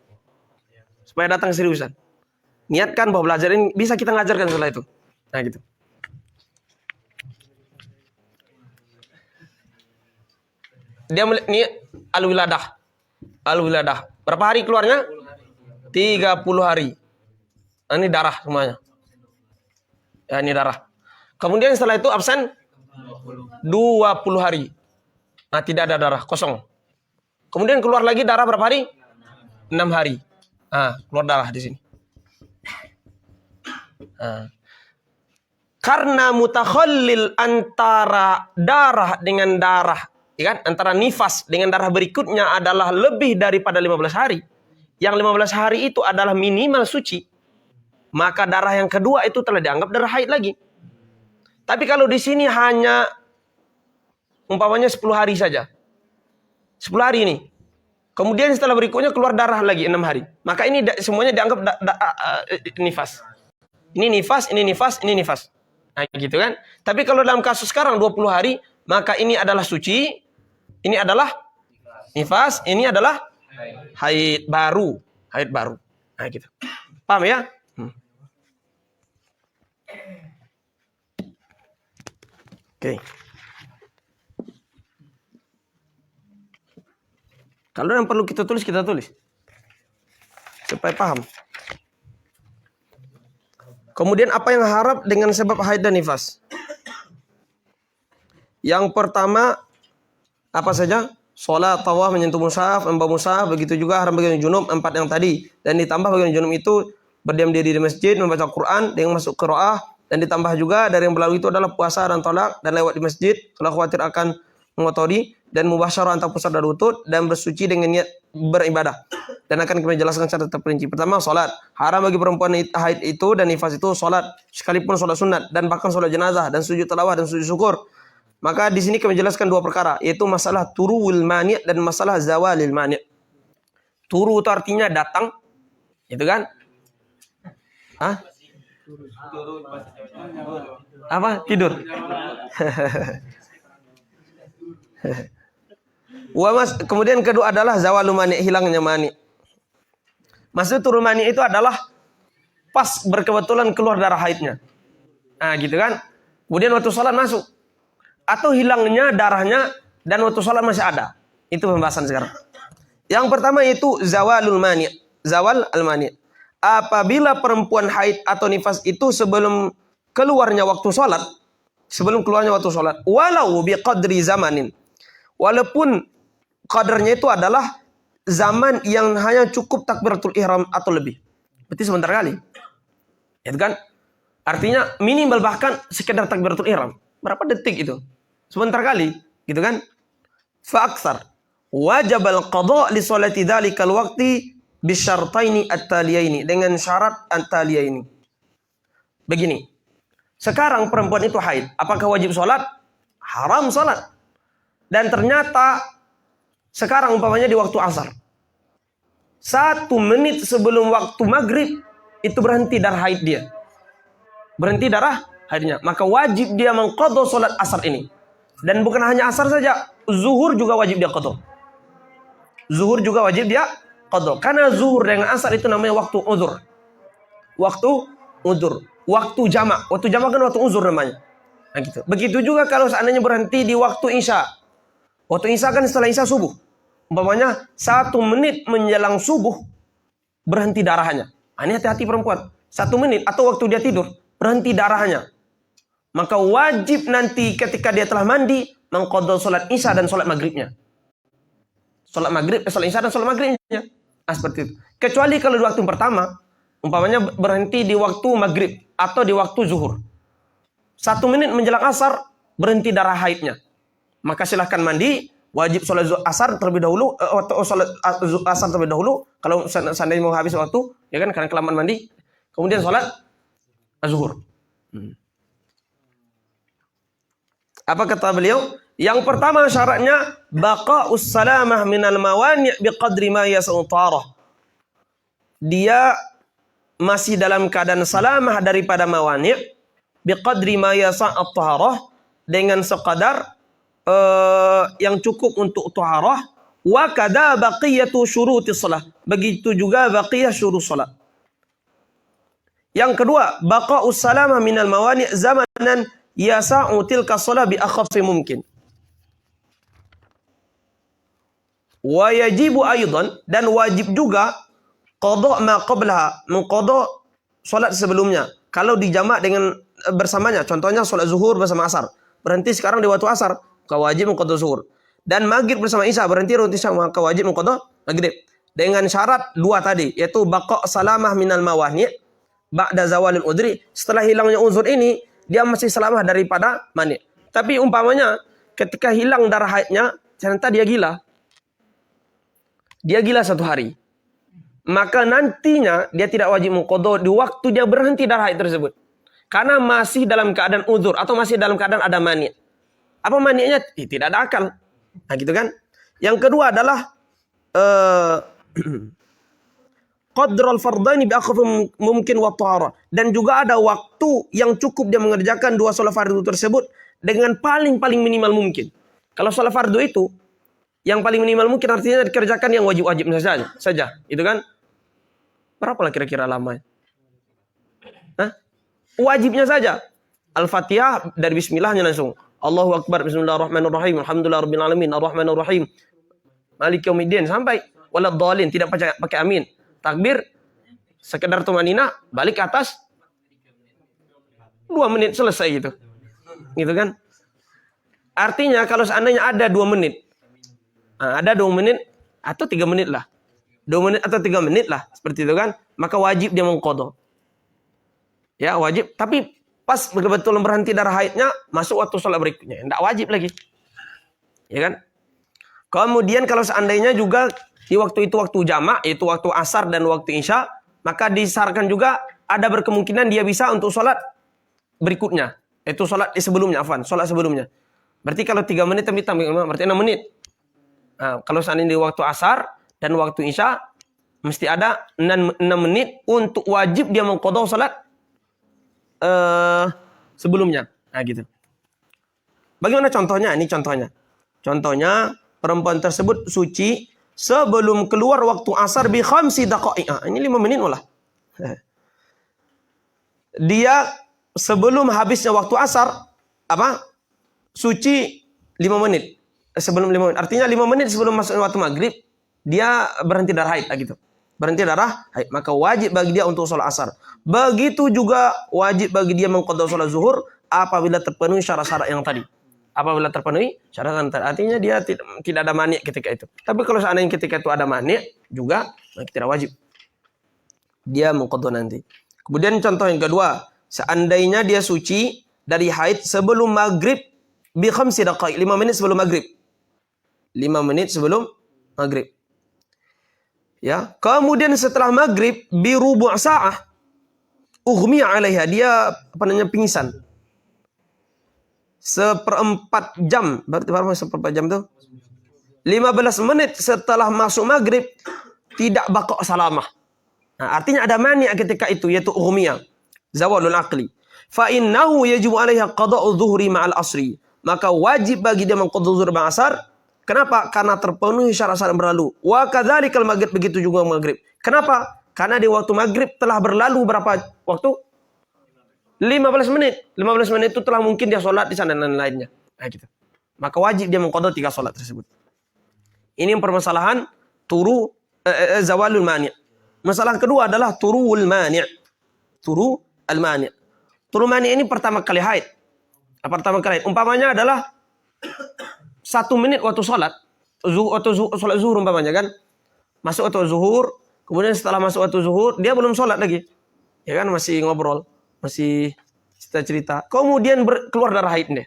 Supaya datang seriusan. Niatkan bahwa belajar ini bisa kita ngajarkan setelah itu. Nah gitu. Dia ini al-wiladah. Al-wiladah. Berapa hari keluarnya? 30 hari. Nah, ini darah semuanya. Ya, ini darah. Kemudian setelah itu absen 20 hari. Nah, tidak ada darah, kosong. Kemudian keluar lagi darah berapa hari? 6 hari. Nah, keluar darah di sini. Nah. Karena mutakhallil antara darah dengan darah, ya kan? Antara nifas dengan darah berikutnya adalah lebih daripada 15 hari. Yang 15 hari itu adalah minimal suci. Maka darah yang kedua itu telah dianggap darah haid lagi. Tapi kalau di sini hanya umpamanya 10 hari saja. 10 hari ini. Kemudian setelah berikutnya keluar darah lagi 6 hari. Maka ini semuanya dianggap nifas. Ini nifas, ini nifas, ini nifas. Nah gitu kan. Tapi kalau dalam kasus sekarang 20 hari, maka ini adalah suci. Ini adalah nifas, ini adalah haid baru. Haid baru. Nah gitu. Paham ya? Oke. Kalau yang perlu kita tulis, kita tulis. Supaya paham. Kemudian apa yang harap dengan sebab haid dan nifas? Yang pertama, apa saja? Sholat, tawaf, menyentuh mushaf, membawa mushaf, begitu juga haram bagi junub, 4 yang tadi. Dan ditambah bagi junub itu berdiam diri di masjid, membaca Quran, dengan masuk qiraah. Dan ditambah juga dari yang berlalu itu adalah puasa dan tolak, dan lewat di masjid, kalau khawatir akan mengotori, dan mubasyarah antara pusat dan lutut, dan bersuci dengan niat beribadah. Dan akan kami jelaskan secara terperinci. Pertama, sholat. Haram bagi perempuan haid itu dan nifas itu sholat. Sekalipun sholat sunat, dan bahkan sholat jenazah, dan sujud tilawah, dan sujud syukur. Maka di sini kami jelaskan 2 perkara, yaitu masalah turuwil mani' dan masalah zawalil mani'. Turu itu artinya datang, itu kan? Hah? Apa? Tidur. Kemudian kedua adalah zawalul mani', hilangnya mani'. Maksud turun mani' itu adalah pas berkebetulan keluar darah haidnya. Nah, gitu kan? Kemudian waktu sholat masuk. Atau hilangnya darahnya dan waktu sholat masih ada. Itu pembahasan sekarang. Yang pertama itu zawalul mani'. Zawal al-mani'. Apabila perempuan haid atau nifas itu sebelum keluarnya waktu sholat, walau biqadri zamanin, walaupun kadarnya itu adalah zaman yang hanya cukup takbiratul ihram atau lebih, berarti sebentar kali, itu kan? Artinya minimal bahkan sekedar takbiratul ihram, berapa detik itu? Sebentar kali, gitu kan? Fa'aksar wajib al-qadha li sholati dzalikal waqti bisyartaini at-taliyaini, dengan syarat at-taliyaini. Begini, sekarang perempuan itu haid, apakah wajib sholat? Haram sholat. Dan ternyata sekarang umpamanya di waktu asar, 1 menit sebelum waktu maghrib itu berhenti darah haid dia. Berhenti darah haidnya. Maka wajib dia mengqadha sholat asar ini. Dan bukan hanya asar saja, zuhur juga wajib dia qadha. Zuhur juga wajib dia qadha. Karena zuhur dengan asar itu namanya waktu uzur. Waktu uzur. Waktu jamak. Waktu jamak kan waktu uzur namanya. Nah, gitu. Begitu juga kalau seandainya berhenti di waktu isya. Waktu isya kan setelah isya subuh. Umpamanya 1 menit menjelang subuh berhenti darahnya. Ini hati-hati perempuan. 1 menit atau waktu dia tidur berhenti darahnya. Maka wajib nanti ketika dia telah mandi mengqadha salat isya dan salat maghribnya. Salat maghrib, salat isya dan salat maghribnya. Nah, seperti itu. Kecuali kalau di waktu pertama, umpamanya berhenti di waktu maghrib atau di waktu zuhur. 1 menit menjelang asar berhenti darah haidnya. Maka silahkan mandi, wajib sholat asar terlebih dahulu, atau sholat asar terlebih dahulu. Kalau seandainya mau habis waktu, ya kan, karena kelamaan mandi. Kemudian sholat zuhur. Apa kata beliau? Yang pertama syaratnya baqa'us salamah minal mawani' biqadri ma yas'u tarah. Dia masih dalam keadaan salamah daripada mawani' biqadri ma yas'u tarah, dengan sekadar yang cukup untuk taharah. Wa kada baqiyatu syuruti shalah. Begitu juga baqiyah syurut salat. Yang kedua, baqa'us salamah minal mawani' zamanan yasa'u tilka shalah bi akhaffi mumkin. Wa yajibu aidan, dan wajib juga qadha ma qablaha, mengqadha salat sebelumnya. Kalau dijamak dengan bersamanya, contohnya salat zuhur bersama asar. Berhenti sekarang di waktu asar, maka wajib mengqadha zuhur. Dan maghrib bersama isya, berhenti waktu isya, maka wajib mengqadha maghrib. Dengan syarat 2 tadi, yaitu baqa' salamah minal mawani' ba'da zawalil udri. Setelah hilangnya uzur ini, dia masih salamah daripada mani'. Tapi umpamanya ketika hilang darah haidnya, ternyata dia gila. Dia gila 1 hari. Maka nantinya dia tidak wajib mengqadha di waktu dia berhenti darah haid tersebut. Karena masih dalam keadaan uzur atau masih dalam keadaan ada mani'. Apa mani'nya? Tidak ada akal. Nah, gitu kan? Yang kedua adalah qadral fardaini bi akhaf mungkin wa tahara. Dan juga ada waktu yang cukup dia mengerjakan 2 salat fardu tersebut dengan paling minimal mungkin. Kalau salat fardu itu yang paling minimal mungkin artinya dikerjakan yang wajib-wajib saja, itu kan? Berapalah kira-kira lamanya? Hah? Wajibnya saja. Al-Fatihah dari bismillahnya langsung. Allahu Akbar, bismillahirrahmanirrahim, alhamdulillah rabbil alamin, arrahmanirrahim, maliki yaumiddin, sampai waladhdallin, tidak pakai amin. Takbir, sekedar tumanina, balik ke atas, 2 menit selesai gitu. Gitu kan? Artinya kalau seandainya ada 2 menit, ada 2 menit atau 3 menit lah. 2 menit atau 3 menit lah, seperti itu kan? Maka wajib dia mengqadha. Ya, wajib, tapi pas betul-betul berhenti darah haidnya, masuk waktu sholat berikutnya. Tidak wajib lagi. Ya kan? Kemudian kalau seandainya juga di waktu itu waktu jamak, yaitu waktu asar dan waktu isya, maka disarankan juga ada berkemungkinan dia bisa untuk sholat berikutnya. Yaitu sholat sebelumnya, sholat sebelumnya. Berarti kalau 3 menit, berarti 6 menit. Nah, kalau seandainya di waktu asar dan waktu isya, mesti ada 6 menit untuk wajib dia mengqadha sholat sebelumnya. Nah, gitu. Bagaimana contohnya? Ini contohnya. Contohnya perempuan tersebut suci sebelum keluar waktu asar bi khamsi daqa'iq. Ini 5 menit malah. Dia sebelum habisnya waktu asar suci 5 menit. Sebelum 5 menit. Artinya 5 menit sebelum masuk waktu maghrib dia berhenti darah haid gitu. Berhenti darah haid, maka wajib bagi dia untuk sholat asar. Begitu juga wajib bagi dia mengqadha sholat zuhur apabila terpenuhi syarat-syarat yang tadi. Apabila terpenuhi syarat yang tadi. Artinya dia tidak ada mani' ketika itu. Tapi kalau seandainya ketika itu ada mani' juga, maka tidak wajib. Dia mengqadha nanti. Kemudian contoh yang kedua, seandainya dia suci dari haid sebelum maghrib bi khamsi daqa'iq, 5 menit sebelum maghrib. 5 menit sebelum maghrib. Ya, kemudian setelah maghrib bi rubu' sa'ah, ughmiya 'alaiha, dia pingsan. 1/4 jam, berarti berapa 1/4 jam tuh? 15 menit setelah masuk maghrib tidak baqa salamah. Nah, artinya ada mani ketika itu, yaitu ughmiya, zawalul aqli. Fa innahu yajibu 'alaiha qada'u dhuhri ma'al asri. Maka wajib bagi dia mengqadha zuhur dan asar. Kenapa? Karena terpenuhi syarat-syarat berlalu. Wa kadzalikal maghrib, begitu juga maghrib. Kenapa? Karena di waktu maghrib telah berlalu berapa waktu? 15 menit. 15 menit itu telah mungkin dia sholat di sana dan lainnya. Nah, gitu. Maka wajib dia mengqadha 3 sholat tersebut. Ini yang permasalahan zawalul mani'. Masalah kedua adalah turuul mani'. Turu al-mani'. Turu mani' ini pertama kali haid. Pertama kali haid. Umpamanya adalah 1 menit waktu sholat. Sholat zuhur umpamanya kan. Masuk waktu zuhur. Kemudian setelah masuk waktu zuhur, dia belum sholat lagi. Ya kan, masih ngobrol. Masih cerita-cerita. Kemudian keluar darah haid dia.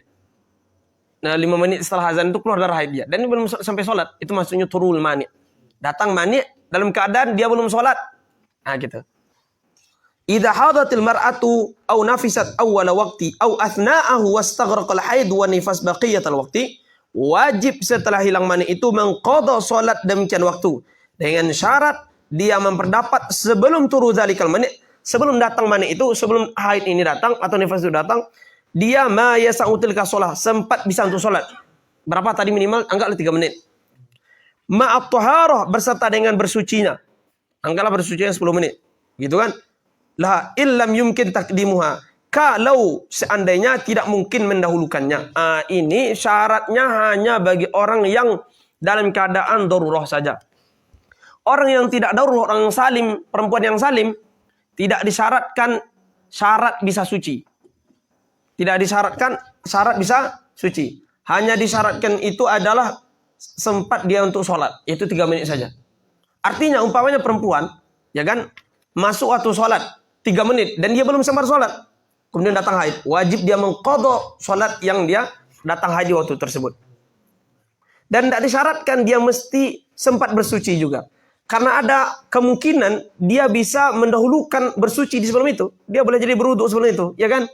Nah, 5 menit setelah azan itu keluar darah haid dia. Dan ini belum sampai sholat. Itu maksudnya turul mani'. Datang mani' dalam keadaan dia belum sholat. Nah, gitu. Idza hadatil mar'atu aw nafisat awwala waqti aw athna'ahu wastaghraqal haid wa nifas baqiyatal waqti. Wajib setelah hilang mani itu mengqadha sholat demikian waktu. Dengan syarat dia memperdapat sebelum turu zalikal mani'. Sebelum datang mani itu, sebelum haid ini datang atau nifas itu datang, dia ma yasa'util kasolah, sempat bisa untuk sholat. Berapa tadi minimal? Anggaplah 3 menit. Ma'at taharah, berserta dengan bersucinya. Anggaplah bersucinya 10 menit. Gitu kan? La illam yumkin takdimuha. Kalau seandainya tidak mungkin mendahulukannya. Ini syaratnya hanya bagi orang yang dalam keadaan darurah saja. Orang yang tidak darurah, orang yang salim, perempuan yang salim, tidak disyaratkan syarat bisa suci. Tidak disyaratkan syarat bisa suci. Hanya disyaratkan itu adalah sempat dia untuk sholat. Itu 3 menit saja. Artinya umpamanya perempuan, ya kan, masuk waktu sholat 3 menit. Dan dia belum sempat sholat. Kemudian datang haid. Wajib dia mengqadha sholat yang dia datang haid di waktu tersebut. Dan tidak disyaratkan dia mesti sempat bersuci juga. Karena ada kemungkinan dia bisa mendahulukan bersuci di sebelum itu. Dia boleh jadi berwudu sebelum itu, ya kan?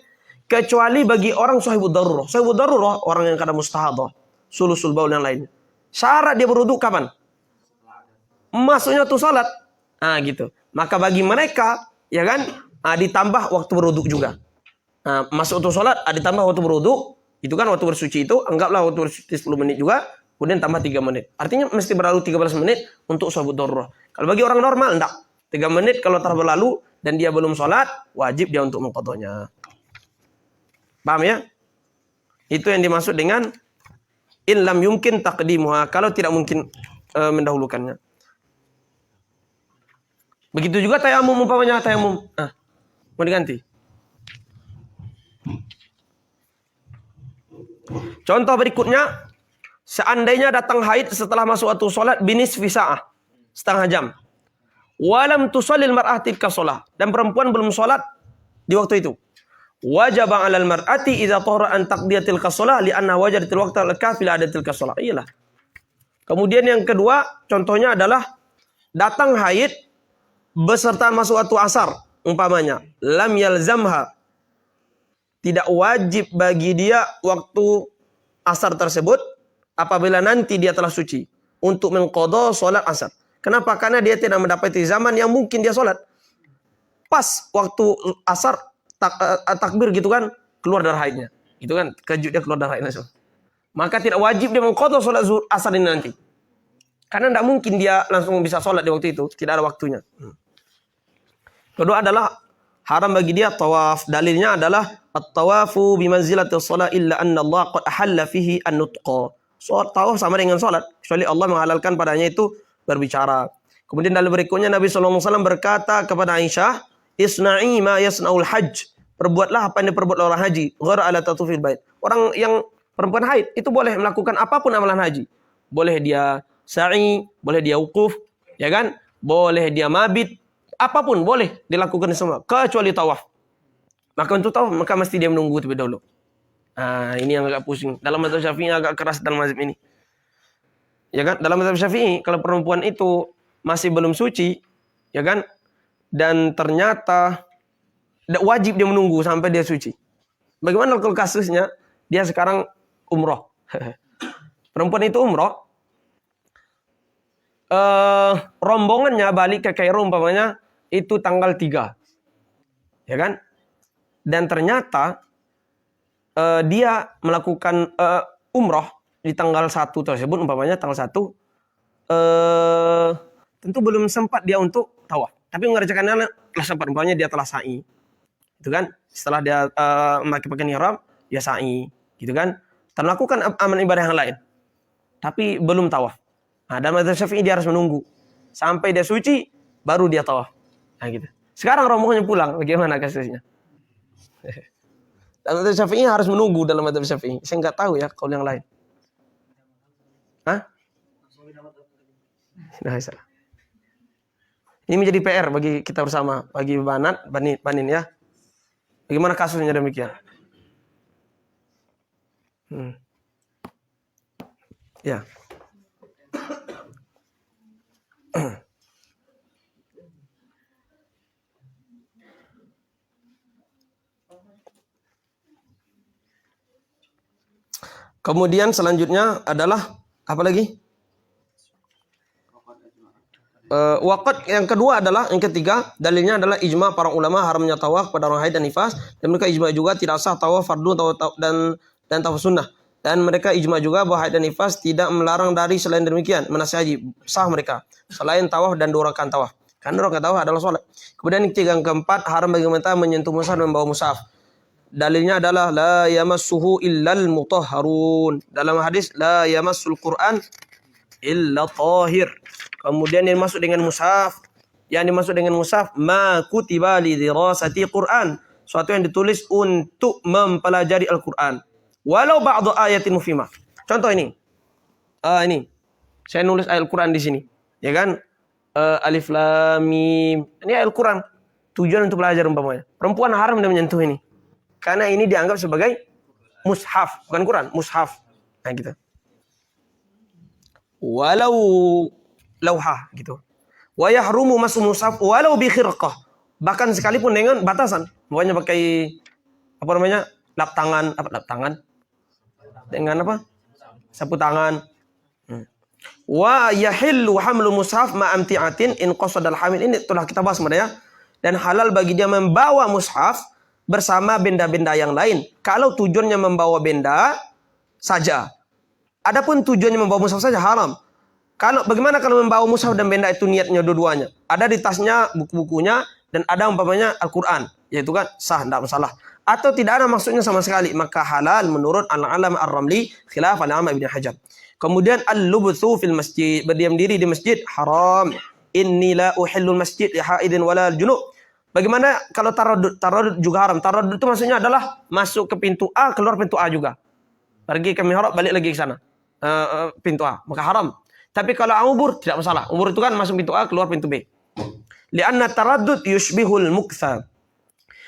Kecuali bagi orang sahibud darurah. Sahibud darurah, orang yang kadang mustahadah, sulusul baul dan lainnya. Syarat dia berwudu kapan? Masuknya tuh salat. Nah, gitu. Maka bagi mereka, ya kan, ditambah waktu berwudu juga. Masuk tuh salat, ditambah waktu berwudu, itu kan waktu bersuci itu, anggaplah waktu bersuci 10 menit juga. Kemudian tambah 3 menit. Artinya mesti berlalu 13 menit untuk sahibud darurah. Kalau bagi orang normal, enggak. 3 menit kalau telah berlalu dan dia belum sholat, wajib dia untuk mengqadhanya. Paham ya? Itu yang dimaksud dengan in lam yumkin taqdimuha. Kalau tidak mungkin mendahulukannya. Begitu juga tayamum, umpamanya tayamum. Mau diganti. Contoh berikutnya. Seandainya datang haid setelah masuk waktu sholat binisfi sa'ah, setengah jam. Walam tusallil mar'ah tilka sholah. Dan perempuan belum sholat di waktu itu. Wajib 'alal mar'ati idza tahara an taqdiyatil qasalah li'anna wajadatil waqta al-kafi la'adatil qasalah. Iyalah. Kemudian yang kedua, contohnya adalah datang haid beserta masuk waktu asar, umpamanya. Lam yalzamha. Tidak wajib bagi dia waktu asar tersebut apabila nanti dia telah suci untuk mengqadha sholat asar. Kenapa? Karena dia tidak mendapati zaman yang mungkin dia sholat. Pas waktu asar takbir gitu kan, keluar darah haidnya. Itu kan kejut dia keluar darah haidnya. Maka tidak wajib dia mengqadha sholat asar ini nanti. Karena tidak mungkin dia langsung bisa sholat di waktu itu, tidak ada waktunya. Kedua adalah haram bagi dia tawaf. Dalilnya adalah at-tawafu bimanzilatis shalah illa anna Allah qad ahalla fihi an-nutqa. Tawaf sama dengan sholat, kecuali Allah menghalalkan padanya itu berbicara. Kemudian dalam berikutnya Nabi SAW berkata kepada Aisyah, Isna'i ma yasna'ul hajj. Perbuatlah apa yang diperbuat orang haji. Ghara ala tatufil bait. Orang yang perempuan haid itu boleh melakukan apapun amalan haji. Boleh dia sa'i, boleh dia wukuf, ya kan? Boleh dia mabit, apapun boleh dilakukan semua, kecuali tawaf. Maka untuk tawaf, maka mesti dia menunggu terlebih dahulu. Ini yang agak pusing. Dalam mazhab Syafi'i agak keras dalam mazhab ini. Ya kan? Dalam mazhab Syafi'i, kalau perempuan itu masih belum suci, ya kan? Dan ternyata wajib dia menunggu sampai dia suci. Bagaimana kalau kasusnya dia sekarang umroh? Perempuan itu umroh, rombongannya balik ke Kairo umpamanya itu tanggal 3. Ya kan? Dan ternyata dia melakukan umroh di tanggal 1 tersebut, umpamanya tanggal 1, tentu belum sempat dia untuk tawaf. Tapi mengerjakannya telah sempat, umpamanya dia telah sa'i. Gitu kan? Setelah dia memakai pakaian ihram, dia sa'i. Gitu kan? Dan melakukan amal ibadah yang lain. Tapi belum tawaf. Nah, dalam mazhab Syafi'i dia harus menunggu sampai dia suci, baru dia tawaf. Nah, gitu. Sekarang rombongannya pulang, bagaimana kasusnya? Dalam mazhab Syafi'i harus menunggu dalam mazhab Syafi'i. Saya nggak tahu ya kalau yang lain. Hah? Nah, salah. Ini menjadi PR bagi kita bersama, bagi Banin ya. Bagaimana kasusnya demikian? Ya. Kemudian selanjutnya adalah apa lagi? Waqat yang kedua adalah, yang ketiga, dalilnya adalah ijma para ulama haramnya tawaf pada orang haid dan nifas, dan mereka ijma juga tidak sah tawaf fardu dan tawaf sunnah. Dan mereka ijma juga bahwa haid dan nifas tidak melarang dari selain demikian, menasih sah mereka selain tawaf dan 2 rakaat tawaf. Karena 2 rakaat tawaf adalah sholat. Kemudian yang keempat, haram bagi mereka menyentuh mushaf dan membawa mushaf. Dalilnya adalah la yamassuhu illal mutahharun. Dalam hadis la yamassul Qur'an illa tahir. Kemudian yang dimaksud dengan mushaf, ma kutiba li dirasati Qur'an, suatu yang ditulis untuk mempelajari Al-Qur'an. Walau ba'du ayatin mufhimah. Contoh ini. Ini. Saya nulis ayat Al-Qur'an di sini. Ya kan? Alif lam mim. Ini ayat Al-Qur'an. Tujuan untuk belajar umpamanya. Perempuan haram dia menyentuh ini. Karena ini dianggap sebagai mushaf, bukan Quran, mushaf. Nah, gitu. Walau lauhah gitu. Wa yahrumu masu mushaf walau bi khirqah. Bahkan sekalipun dengan batasan. Pokoknya pakai apa namanya? Lap tangan. Dengan apa? Sapu tangan. Wa yahillu hamlu mushaf ma amti'atin in qasadal hamil. Ini telah kita bahas ya. Dan halal bagi dia membawa mushaf bersama benda-benda yang lain. Kalau tujuannya membawa benda saja. Adapun tujuannya membawa mushaf saja haram. Bagaimana kalau membawa mushaf dan benda itu niatnya dua-duanya? Ada di tasnya buku-bukunya dan ada umpamanya Al-Qur'an, yaitu kan sah, tidak masalah. Atau tidak ada maksudnya sama sekali, maka halal menurut Al-Alam Ar-Ramli khilaf Al-Imam Ibn Hajar. Kemudian al-lubthu fil masjid, berdiam diri di masjid haram. Inni la uhillul masjid li haidin wala junub. Bagaimana kalau taradud? Taradud juga haram. Taradud itu maksudnya adalah masuk ke pintu A, keluar pintu A juga. Pergi ke mihrab, balik lagi ke sana. Pintu A, maka haram. Tapi kalau umur tidak masalah. Umur itu kan masuk pintu A, keluar pintu B. Lianna taraddud yushbihul mukthab.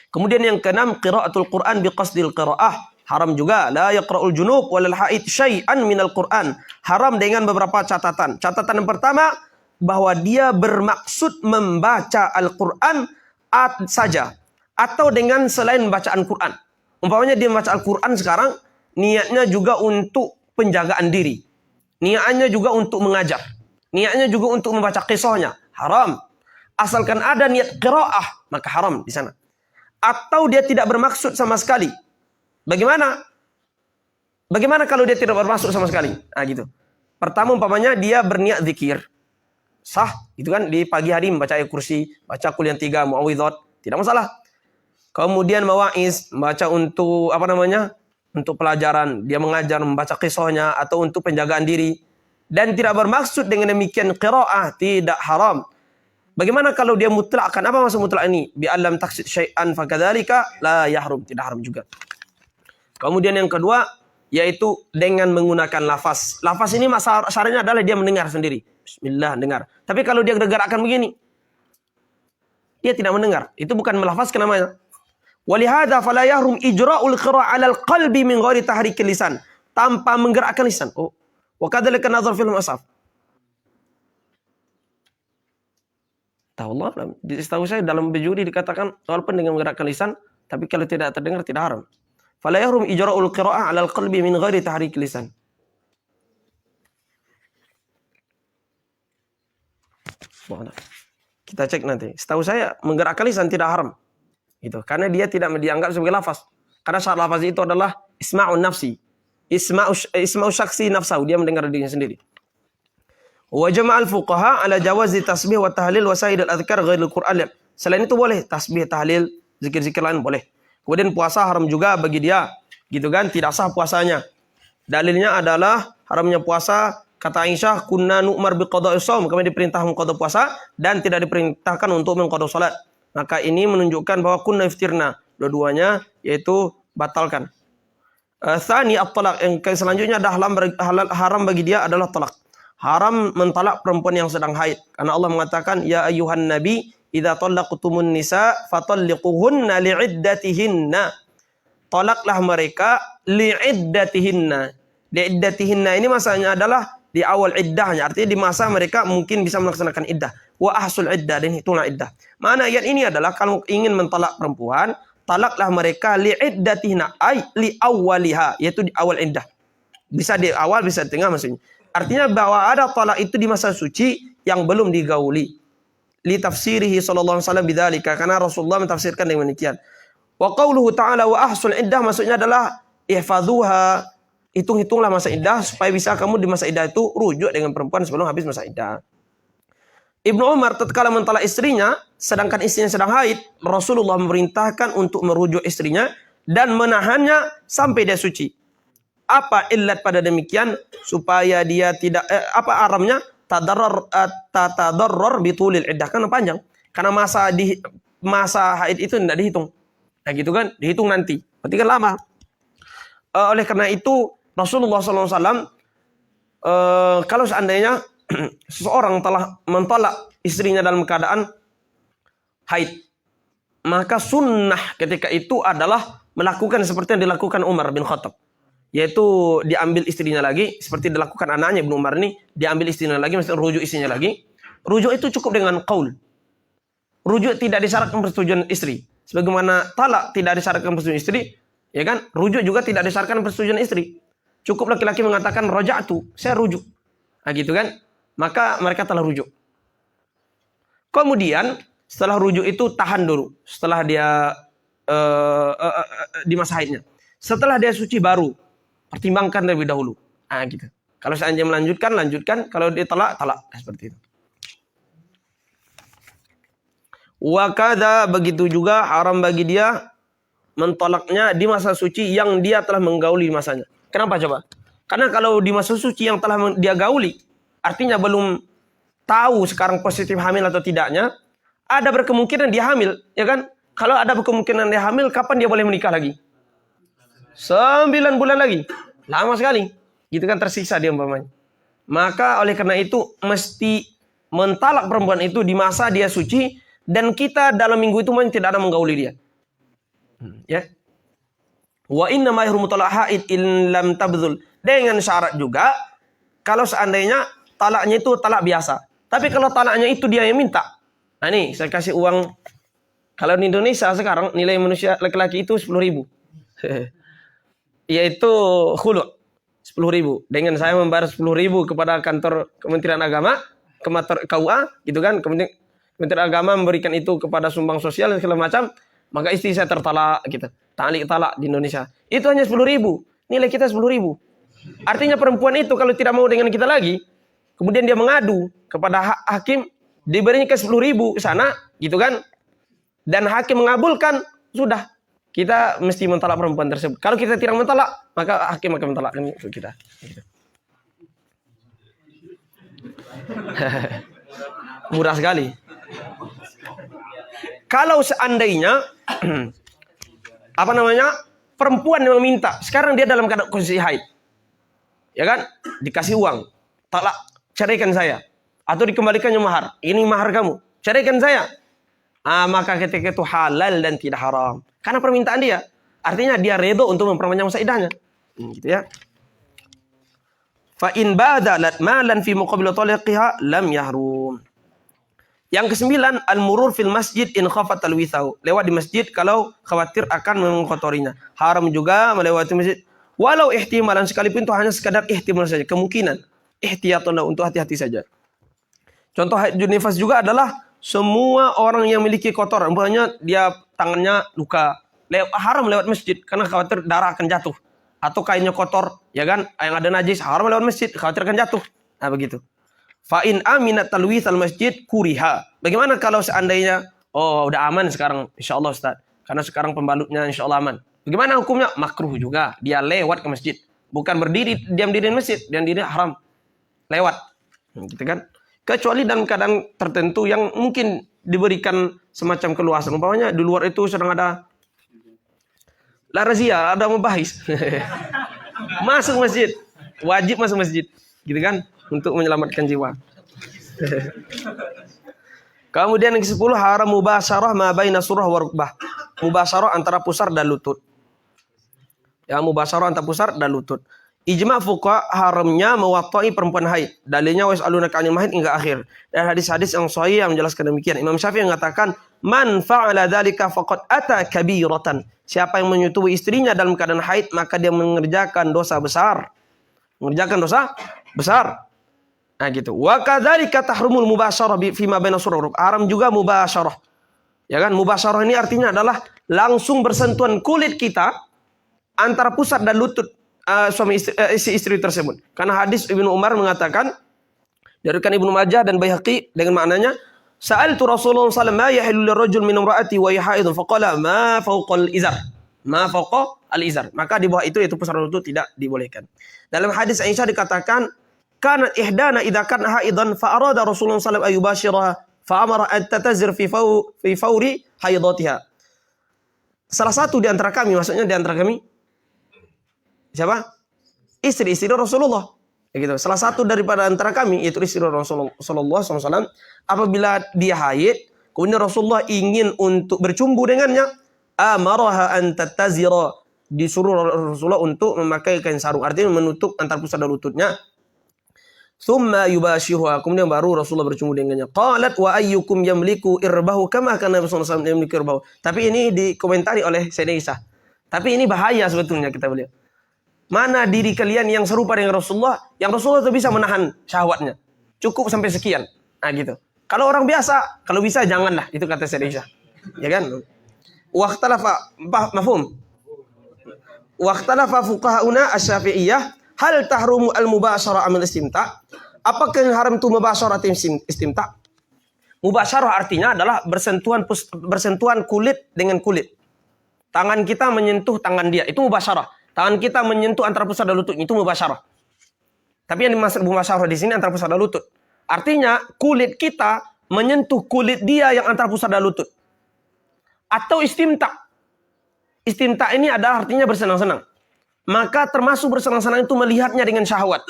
Kemudian yang keenam, qiraatul Qur'an biqasdil qiraah. Haram juga. La yaqra'ul junub walal haid syai'an minal Qur'an. Haram dengan beberapa catatan. Catatan yang pertama, bahwa dia bermaksud membaca Al-Qur'an saja. Atau dengan selain bacaan Qur'an. Umpamanya dia membaca Al-Qur'an sekarang, niatnya juga untuk penjagaan diri. Niatnya juga untuk mengajar. Niatnya juga untuk membaca kisahnya. Haram. Asalkan ada niat qiraah, maka haram di sana. Atau dia tidak bermaksud sama sekali. Bagaimana? Bagaimana kalau dia tidak bermaksud sama sekali? Nah, gitu. Pertama umpamanya dia berniat zikir. Sah, gitu kan? Di pagi hari membaca ayat kursi, baca Qul yang 3, mu'awwidhat, tidak masalah. Kemudian mawa'iz, membaca untuk apa namanya? Untuk pelajaran, dia mengajar, membaca kisahnya, atau untuk penjagaan diri. Dan tidak bermaksud dengan demikian qiraah, tidak haram. Bagaimana kalau dia mutlakkan? Apa maksud mutlak ini? Bi'allam taqsid syai'an fakadzalika la yahrum, tidak haram juga. Kemudian yang kedua, yaitu dengan menggunakan lafaz. Lafaz ini syaratnya adalah dia mendengar sendiri. Bismillah, dengar. Tapi kalau dia gerak-gerakan begini, dia tidak mendengar. Itu bukan melafazkan namanya. Walihada fala yahrum ijra'ul qira'ah 'alal qalbi min ghairi tahrikil lisan, tanpa menggerakkan lisan. Oh, wa kadzalika nazar fil mushaf. Allah, setahu saya dalam bejuri dikatakan walaupun dengan menggerakkan lisan, tapi kalau tidak terdengar tidak haram. Fala yahrum ijra'ul qira'ah 'alal qalbi min ghairi tahrik lisan. Kita cek nanti. Setahu saya menggerakkan lisan tidak haram. Gitu. Karena dia tidak dianggap sebagai lafaz. Karena syarat lafaz itu adalah isma'un nafsi. Isma'u syaksi nafsahu, dia mendengar dirinya sendiri. Wa jama'al fuqaha ala jawazi tasbih wa tahlil wa sa'id al-adhkar ghairil Qur'an. Selain itu boleh tasbih, tahlil, zikir-zikir lain boleh. Kemudian puasa haram juga bagi dia, gitu kan? Tidak sah puasanya. Dalilnya adalah haramnya puasa, kata Aisyah, kunna nu'mar biqada'is shaum, kami diperintah mengqada puasa dan tidak diperintahkan untuk mengqada salat. Maka ini menunjukkan bahwa kunna iftirna, dua-duanya yaitu batalkan. Tsani at-talaq, yang selanjutnya adalah haram bagi dia adalah talak. Haram mentalak perempuan yang sedang haid. Karena Allah mengatakan, ya ayyuhan nabi, idza talaqtumun nisa fatalliquhunna li'iddatihinna. Talaklah mereka li'iddatihinna. Li'iddatihinna ini masanya adalah di awal iddahnya. Artinya di masa mereka mungkin bisa melaksanakan iddah. Wa ahsul iddah, dan hitunglah iddah. Mana ayat ini adalah kalau ingin mentalak perempuan, talaklah mereka li'iddatihinna, ay li awwaliha, yaitu di awal iddah. Bisa di awal, bisa di tengah maksudnya. Artinya bahwa ada talak itu di masa suci yang belum digauli. Li tafsirihi sallallahu alaihi wasallam bidzalika, karena Rasulullah mentafsirkan dengan demikian. Wa qauluhu ta'ala wa ahsul iddah, maksudnya adalah ihfazuha, hitung-hitunglah masa iddah supaya bisa kamu di masa iddah itu rujuk dengan perempuan sebelum habis masa iddah. Ibnu Umar tatkala mentalak istrinya sedangkan istrinya sedang haid, Rasulullah memerintahkan untuk merujuk istrinya dan menahannya sampai dia suci. Apa illat pada demikian? Supaya dia tidak apa aramnya tadarrar bitulil iddah, karena panjang. Karena masa haid itu tidak dihitung. Nah gitu kan, dihitung nanti. Berarti kan lama. Oleh karena itu Rasulullah SAW kalau seandainya seseorang telah mentolak istrinya dalam keadaan haid, maka sunnah ketika itu adalah melakukan seperti yang dilakukan Umar bin Khattab. Yaitu diambil istrinya lagi, seperti dilakukan anaknya Ibnu Umar ini, diambil istrinya lagi, maksudnya rujuk istrinya lagi. Rujuk itu cukup dengan qaul. Rujuk tidak disyaratkan persetujuan istri. Sebagaimana talak tidak disyaratkan persetujuan istri, ya kan? Rujuk juga tidak disyaratkan persetujuan istri. Cukup laki-laki mengatakan raja'tu, saya rujuk. Nah gitu kan? Maka mereka telah rujuk. Kemudian setelah rujuk itu tahan dulu. Setelah dia di masa haidnya. Setelah dia suci baru pertimbangkan lebih dahulu. Ah gitu. Kalau seandainya melanjutkan, lanjutkan. Kalau dia talak, talak. Seperti itu. Wa kadza, begitu juga haram bagi dia mentalaknya di masa suci yang dia telah menggauli masanya. Kenapa coba? Karena kalau di masa suci yang telah dia gauli, artinya belum tahu sekarang positif hamil atau tidaknya, ada berkemungkinan dia hamil, ya kan? Kalau ada berkemungkinan dia hamil, kapan dia boleh menikah lagi? 9 bulan lagi. Lama sekali. Gitu kan, tersiksa dia umpamanya. Maka oleh karena itu mesti mentalak perempuan itu di masa dia suci, dan kita dalam minggu itu tidak ada menggauli dia. Ya. Wa inna ma yahrumu talaq haid in lam tabdzul. Dengan syarat juga kalau seandainya talaknya itu talak biasa. Tapi kalau talaknya itu dia yang minta. Nah ini saya kasih uang. Kalau di Indonesia sekarang nilai manusia laki-laki itu 10.000. Yaitu khulu' 10.000. Dengan saya membayar 10.000 kepada kantor Kementerian Agama, ke KUA, gitu kan. Kementerian Agama memberikan itu kepada sumbang sosial segala macam, maka istri saya tertalak gitu. Talak di Indonesia. Itu hanya 10.000. Nilai kita 10.000. Artinya perempuan itu kalau tidak mau dengan kita lagi, kemudian dia mengadu kepada hakim, diberikan 10.000 ke sana, gitu kan. Dan hakim mengabulkan, sudah. Kita mesti mentalak perempuan tersebut. Kalau kita tidak mentalak, maka hakim akan mentalakkan kita. Gitu. Murah sekali. Kalau seandainya perempuan yang meminta, sekarang dia dalam keadaan kondisi haid, ya kan, dikasih uang, talak, ceraikan saya, atau dikembalikannya mahar, ini mahar kamu, ceraikan saya, maka ketika itu halal dan tidak haram, karena permintaan dia, artinya dia redha untuk memperpanjang masa iddahnya, gitu ya. Fa in badalat malan fi muqabil talaqiha lam yahrum. Yang kesembilan, al-murur fil masjid in khafat al-withau. Lewat di masjid kalau khawatir akan mengkotorinya. Haram juga melewati masjid. Walau ihtimalan, sekalipun itu hanya sekadar ihtimal saja, kemungkinan. Ihtiyatun, untuk hati-hati saja. Contoh haid nifas juga adalah semua orang yang memiliki kotoran. Umpamanya dia tangannya luka. Haram lewat masjid karena khawatir darah akan jatuh. Atau kainnya kotor, ya kan? Yang ada najis, haram lewat masjid, khawatir akan jatuh. Nah, begitu. Fa'in aminat talwith al-masjid kuriha. Bagaimana kalau seandainya, udah aman sekarang, insya Allah Ustaz. Karena sekarang pembalutnya insya Allah aman. Bagaimana hukumnya? Makruh juga. Dia lewat ke masjid. Bukan berdiri, diam diri di masjid. Diam diri haram. Lewat. Gitu kan? Kecuali dalam keadaan tertentu yang mungkin diberikan semacam keluasan. Umpamanya di luar itu sedang ada razia, ada mubahis. Masuk masjid. Wajib masuk masjid. Gitu kan? Untuk menyelamatkan jiwa. Kemudian yang ke-10, haram mubasyarah ma baina surah wa rukbah. Mubasyarah antara pusar dan lutut. Ya, mubasyarah antara pusar dan lutut. Ijma' fuqaha haramnya mewattai perempuan haid. Dalilnya was'alunaka 'anil mahid hingga akhir. Dan hadis-hadis yang sahih yang menjelaskan demikian. Imam Syafi'i mengatakan, "Man fa'ala dzalika faqad ata kabiratan." Siapa yang menyetujui istrinya dalam keadaan haid, maka dia mengerjakan dosa besar. Mengerjakan dosa besar. Nah gitu. Wa kadzalika tahrumul mubasyarah fi ma baina surah. Haram juga mubasyarah. Ya kan? Mubasyarah ini artinya adalah langsung bersentuhan kulit kita antara pusat dan lutut suami istri tersebut. Karena hadis Ibnu Umar mengatakan, diriwayatkan Ibnu Majah dan Baihaqi dengan maknanya, sa'altu Rasulullah sallallahu alaihi wasallam ma yahillu lirajul min imra'ati wa haidun faqala ma fawqa al-izar. Ma fawqa al-izar. Maka di bawah itu yaitu pusat lutut tidak dibolehkan. Dalam hadis Aisyah dikatakan, kanat ihdana idza kana haidan fa arada Rasulullah sallallahu alaihi wasallam ayubashiraha fa amara an tatazir fi fawri haidatiha. Salah satu di antara kami, maksudnya di antara kami siapa? Istri-istri Rasulullah. Ya gitu. Salah satu daripada antara kami yaitu istri Rasulullah sallallahu alaihi wasallam, apabila dia haid, kemudian Rasulullah ingin untuk bercumbu dengannya, amaraha an tatazira, disuruh Rasulullah untuk memakai kain sarung, artinya menutup antar pusat dan lututnya. Thumma yubashiruha, kemudian baru Rasulullah bercumbu dengannya. Qalat wa ayyukum yamliku irbahu kama kana Nabi sallallahu alaihi wasallam yamliku irbahu. Tapi ini dikomentari oleh Sayyidah Aisyah. Tapi ini bahaya sebetulnya kita lihat. Mana diri kalian yang serupa dengan Rasulullah, yang Rasulullah itu bisa menahan syahwatnya. Cukup sampai sekian. Nah gitu. Kalau orang biasa, kalau bisa janganlah, itu kata Sayyidah Aisyah. Ya kan? Waqtalafa mafhum. Waqtalafa fuqahauna asy-Syafi'iyah hal tahrumu al-mubasyarah amil istimta'. Apakah yang haram itu mubasyarah istimta'? Mubasyarah artinya adalah bersentuhan kulit dengan kulit. Tangan kita menyentuh tangan dia, itu mubasyarah. Tangan kita menyentuh antara pusat dan lutut, itu mubasyarah. Tapi yang dimaksud mubasyarah di sini antara pusat dan lutut. Artinya kulit kita menyentuh kulit dia yang antara pusat dan lutut. Atau istimta'. Istimta' ini adalah artinya bersenang-senang. Maka termasuk bersenang-senang itu melihatnya dengan syahwat.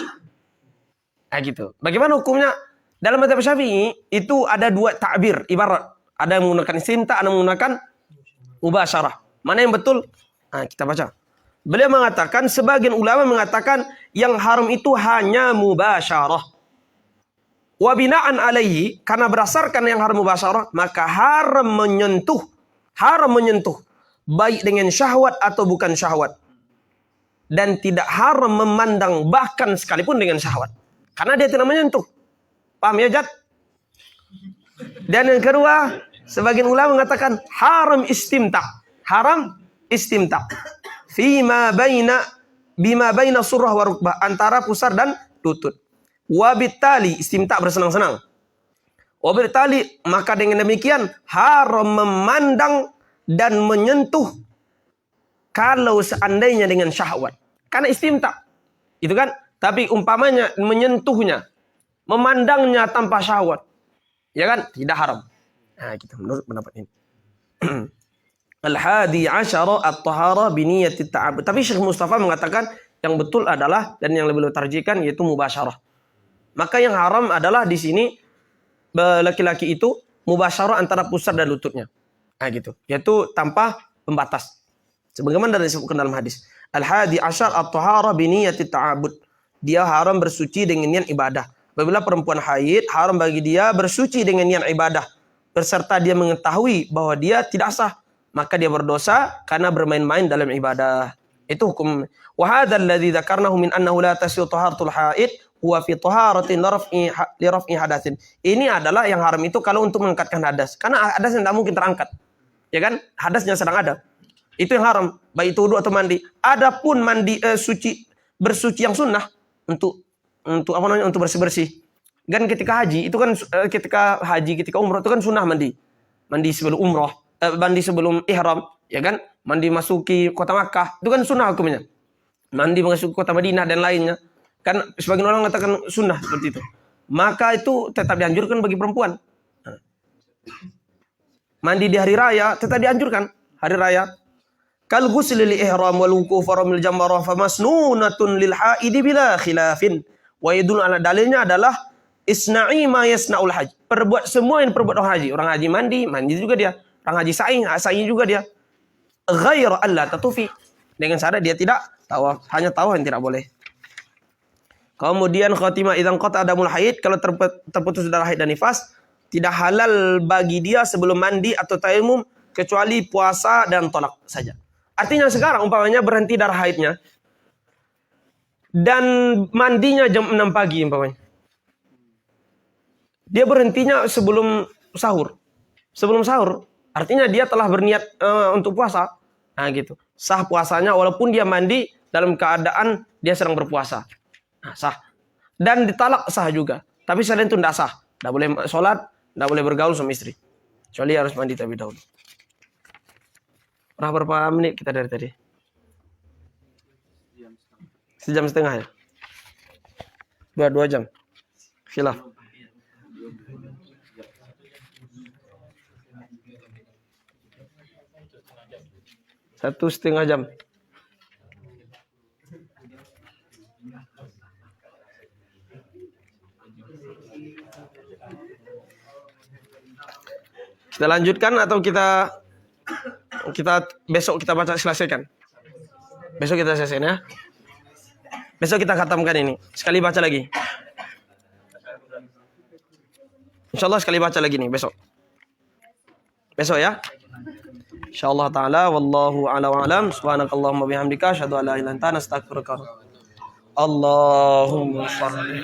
Nah gitu. Bagaimana hukumnya? Dalam mazhab Syafi'i itu ada dua takbir ibarat. Ada yang menggunakan istimta', ada yang menggunakan mubasyarah. Mana yang betul? Nah, kita baca. Beliau mengatakan, sebagian ulama mengatakan yang haram itu hanya mubasyarah. Wa bina'an alaihi, karena berdasarkan yang haram mubasyarah, maka haram menyentuh. Baik dengan syahwat atau bukan syahwat. Dan tidak haram memandang bahkan sekalipun dengan syahwat. Karena dia tidak menyentuh. Paham ya, Jad? Dan yang kedua, sebagian ulama mengatakan haram istimta'. Haram istimta'. Bima baina surah wa rukbah, antara pusar dan lutut. Wabittali, istimta' bersenang-senang. Wabittali, maka dengan demikian haram memandang dan menyentuh kalau seandainya dengan syahwat. Karena istimta'. Itu kan? Tapi umpamanya menyentuhnya, memandangnya tanpa syahwat. Ya kan? Tidak haram. Nah, kita menurut pendapat ini. Al-hadi asyara at-tahara biniyati ta'abud. Tapi Syekh Mustafa mengatakan yang betul adalah, dan yang lebih tarjihkan yaitu mubasyarah. Maka yang haram adalah di sini laki-laki itu mubasyarah antara pusar dan lututnya. Nah gitu. Yaitu tanpa pembatas. Sebagaimana disebutkan dalam hadis. Al-hadi asyar at-tahara biniyati ta'abud. Dia haram bersuci dengan niat ibadah. Apabila perempuan haid, haram bagi dia bersuci dengan niat ibadah, beserta dia mengetahui bahwa dia tidak sah, maka dia berdosa karena bermain-main dalam ibadah. Itu hukum. Wa hadzal ladzi dzakarnahu min annahu la tasihu taharatul haid huwa fi taharatin li raf'i hadatsin. Ini adalah yang haram itu kalau untuk mengangkatkan hadas. Karena hadas tidak mungkin terangkat. Ya kan? Hadasnya sedang ada. Itu yang haram, baik itu wudu atau mandi. Adapun mandi bersuci yang sunnah untuk apa namanya? Untuk bersih-bersih. Kan ketika haji itu kan ketika umroh itu kan sunnah mandi. Mandi sebelum umroh, mandi sebelum ihram, ya kan? Mandi masuki kota Makkah, itu kan sunnah hukumnya. Mandi masuki kota Madinah dan lainnya. Kan sebagian orang mengatakan sunnah seperti itu. Maka itu tetap dianjurkan bagi perempuan. Mandi di hari raya tetap dianjurkan. Hari raya. Kal ghusli lil ihram wal wuquf ramil jamrah famasnunatun lil haidi bila khilafin. Wa yadul ala dalilnya adalah isna'i ma yasna'ul haji. Perbuat semua yang perbuat orang haji. Orang haji mandi juga dia. Orang haji sa'i juga dia. Ghaira alla tatufi. Dengan syarat dia tidak tawaf, hanya tawaf yang tidak boleh. Kemudian khatimah idzan qata adamul haid, kalau terputus darah haid dan nifas, tidak halal bagi dia sebelum mandi atau tayamum kecuali puasa dan tolak saja. Artinya sekarang umpamanya berhenti darah haidnya dan mandinya jam 6 pagi umpamanya. Dia berhentinya sebelum sahur. Sebelum sahur, artinya dia telah berniat untuk puasa. Nah gitu. Sah puasanya walaupun dia mandi dalam keadaan dia sedang berpuasa. Nah, sah. Dan ditalak sah juga. Tapi selain itu tidak sah. Tidak boleh sholat, tidak boleh bergaul sama istri. Kecuali harus mandi terlebih dahulu. Berapa menit kita dari tadi? Sejam setengah ya? 2 jam. Khilaf. Satu setengah jam. Kita lanjutkan atau kita besok kita baca selesaikan. Besok kita selesaikan ya. Besok kita khatamkan ini. Sekali baca lagi. Insyaallah sekali baca lagi nih besok. Besok ya. Insyaallah taala wallahu a'lam wa a'lam. Subhanakallahumma bihamdika asyhadu an la ilaha illa anta astaghfiruka. Allahumma shalli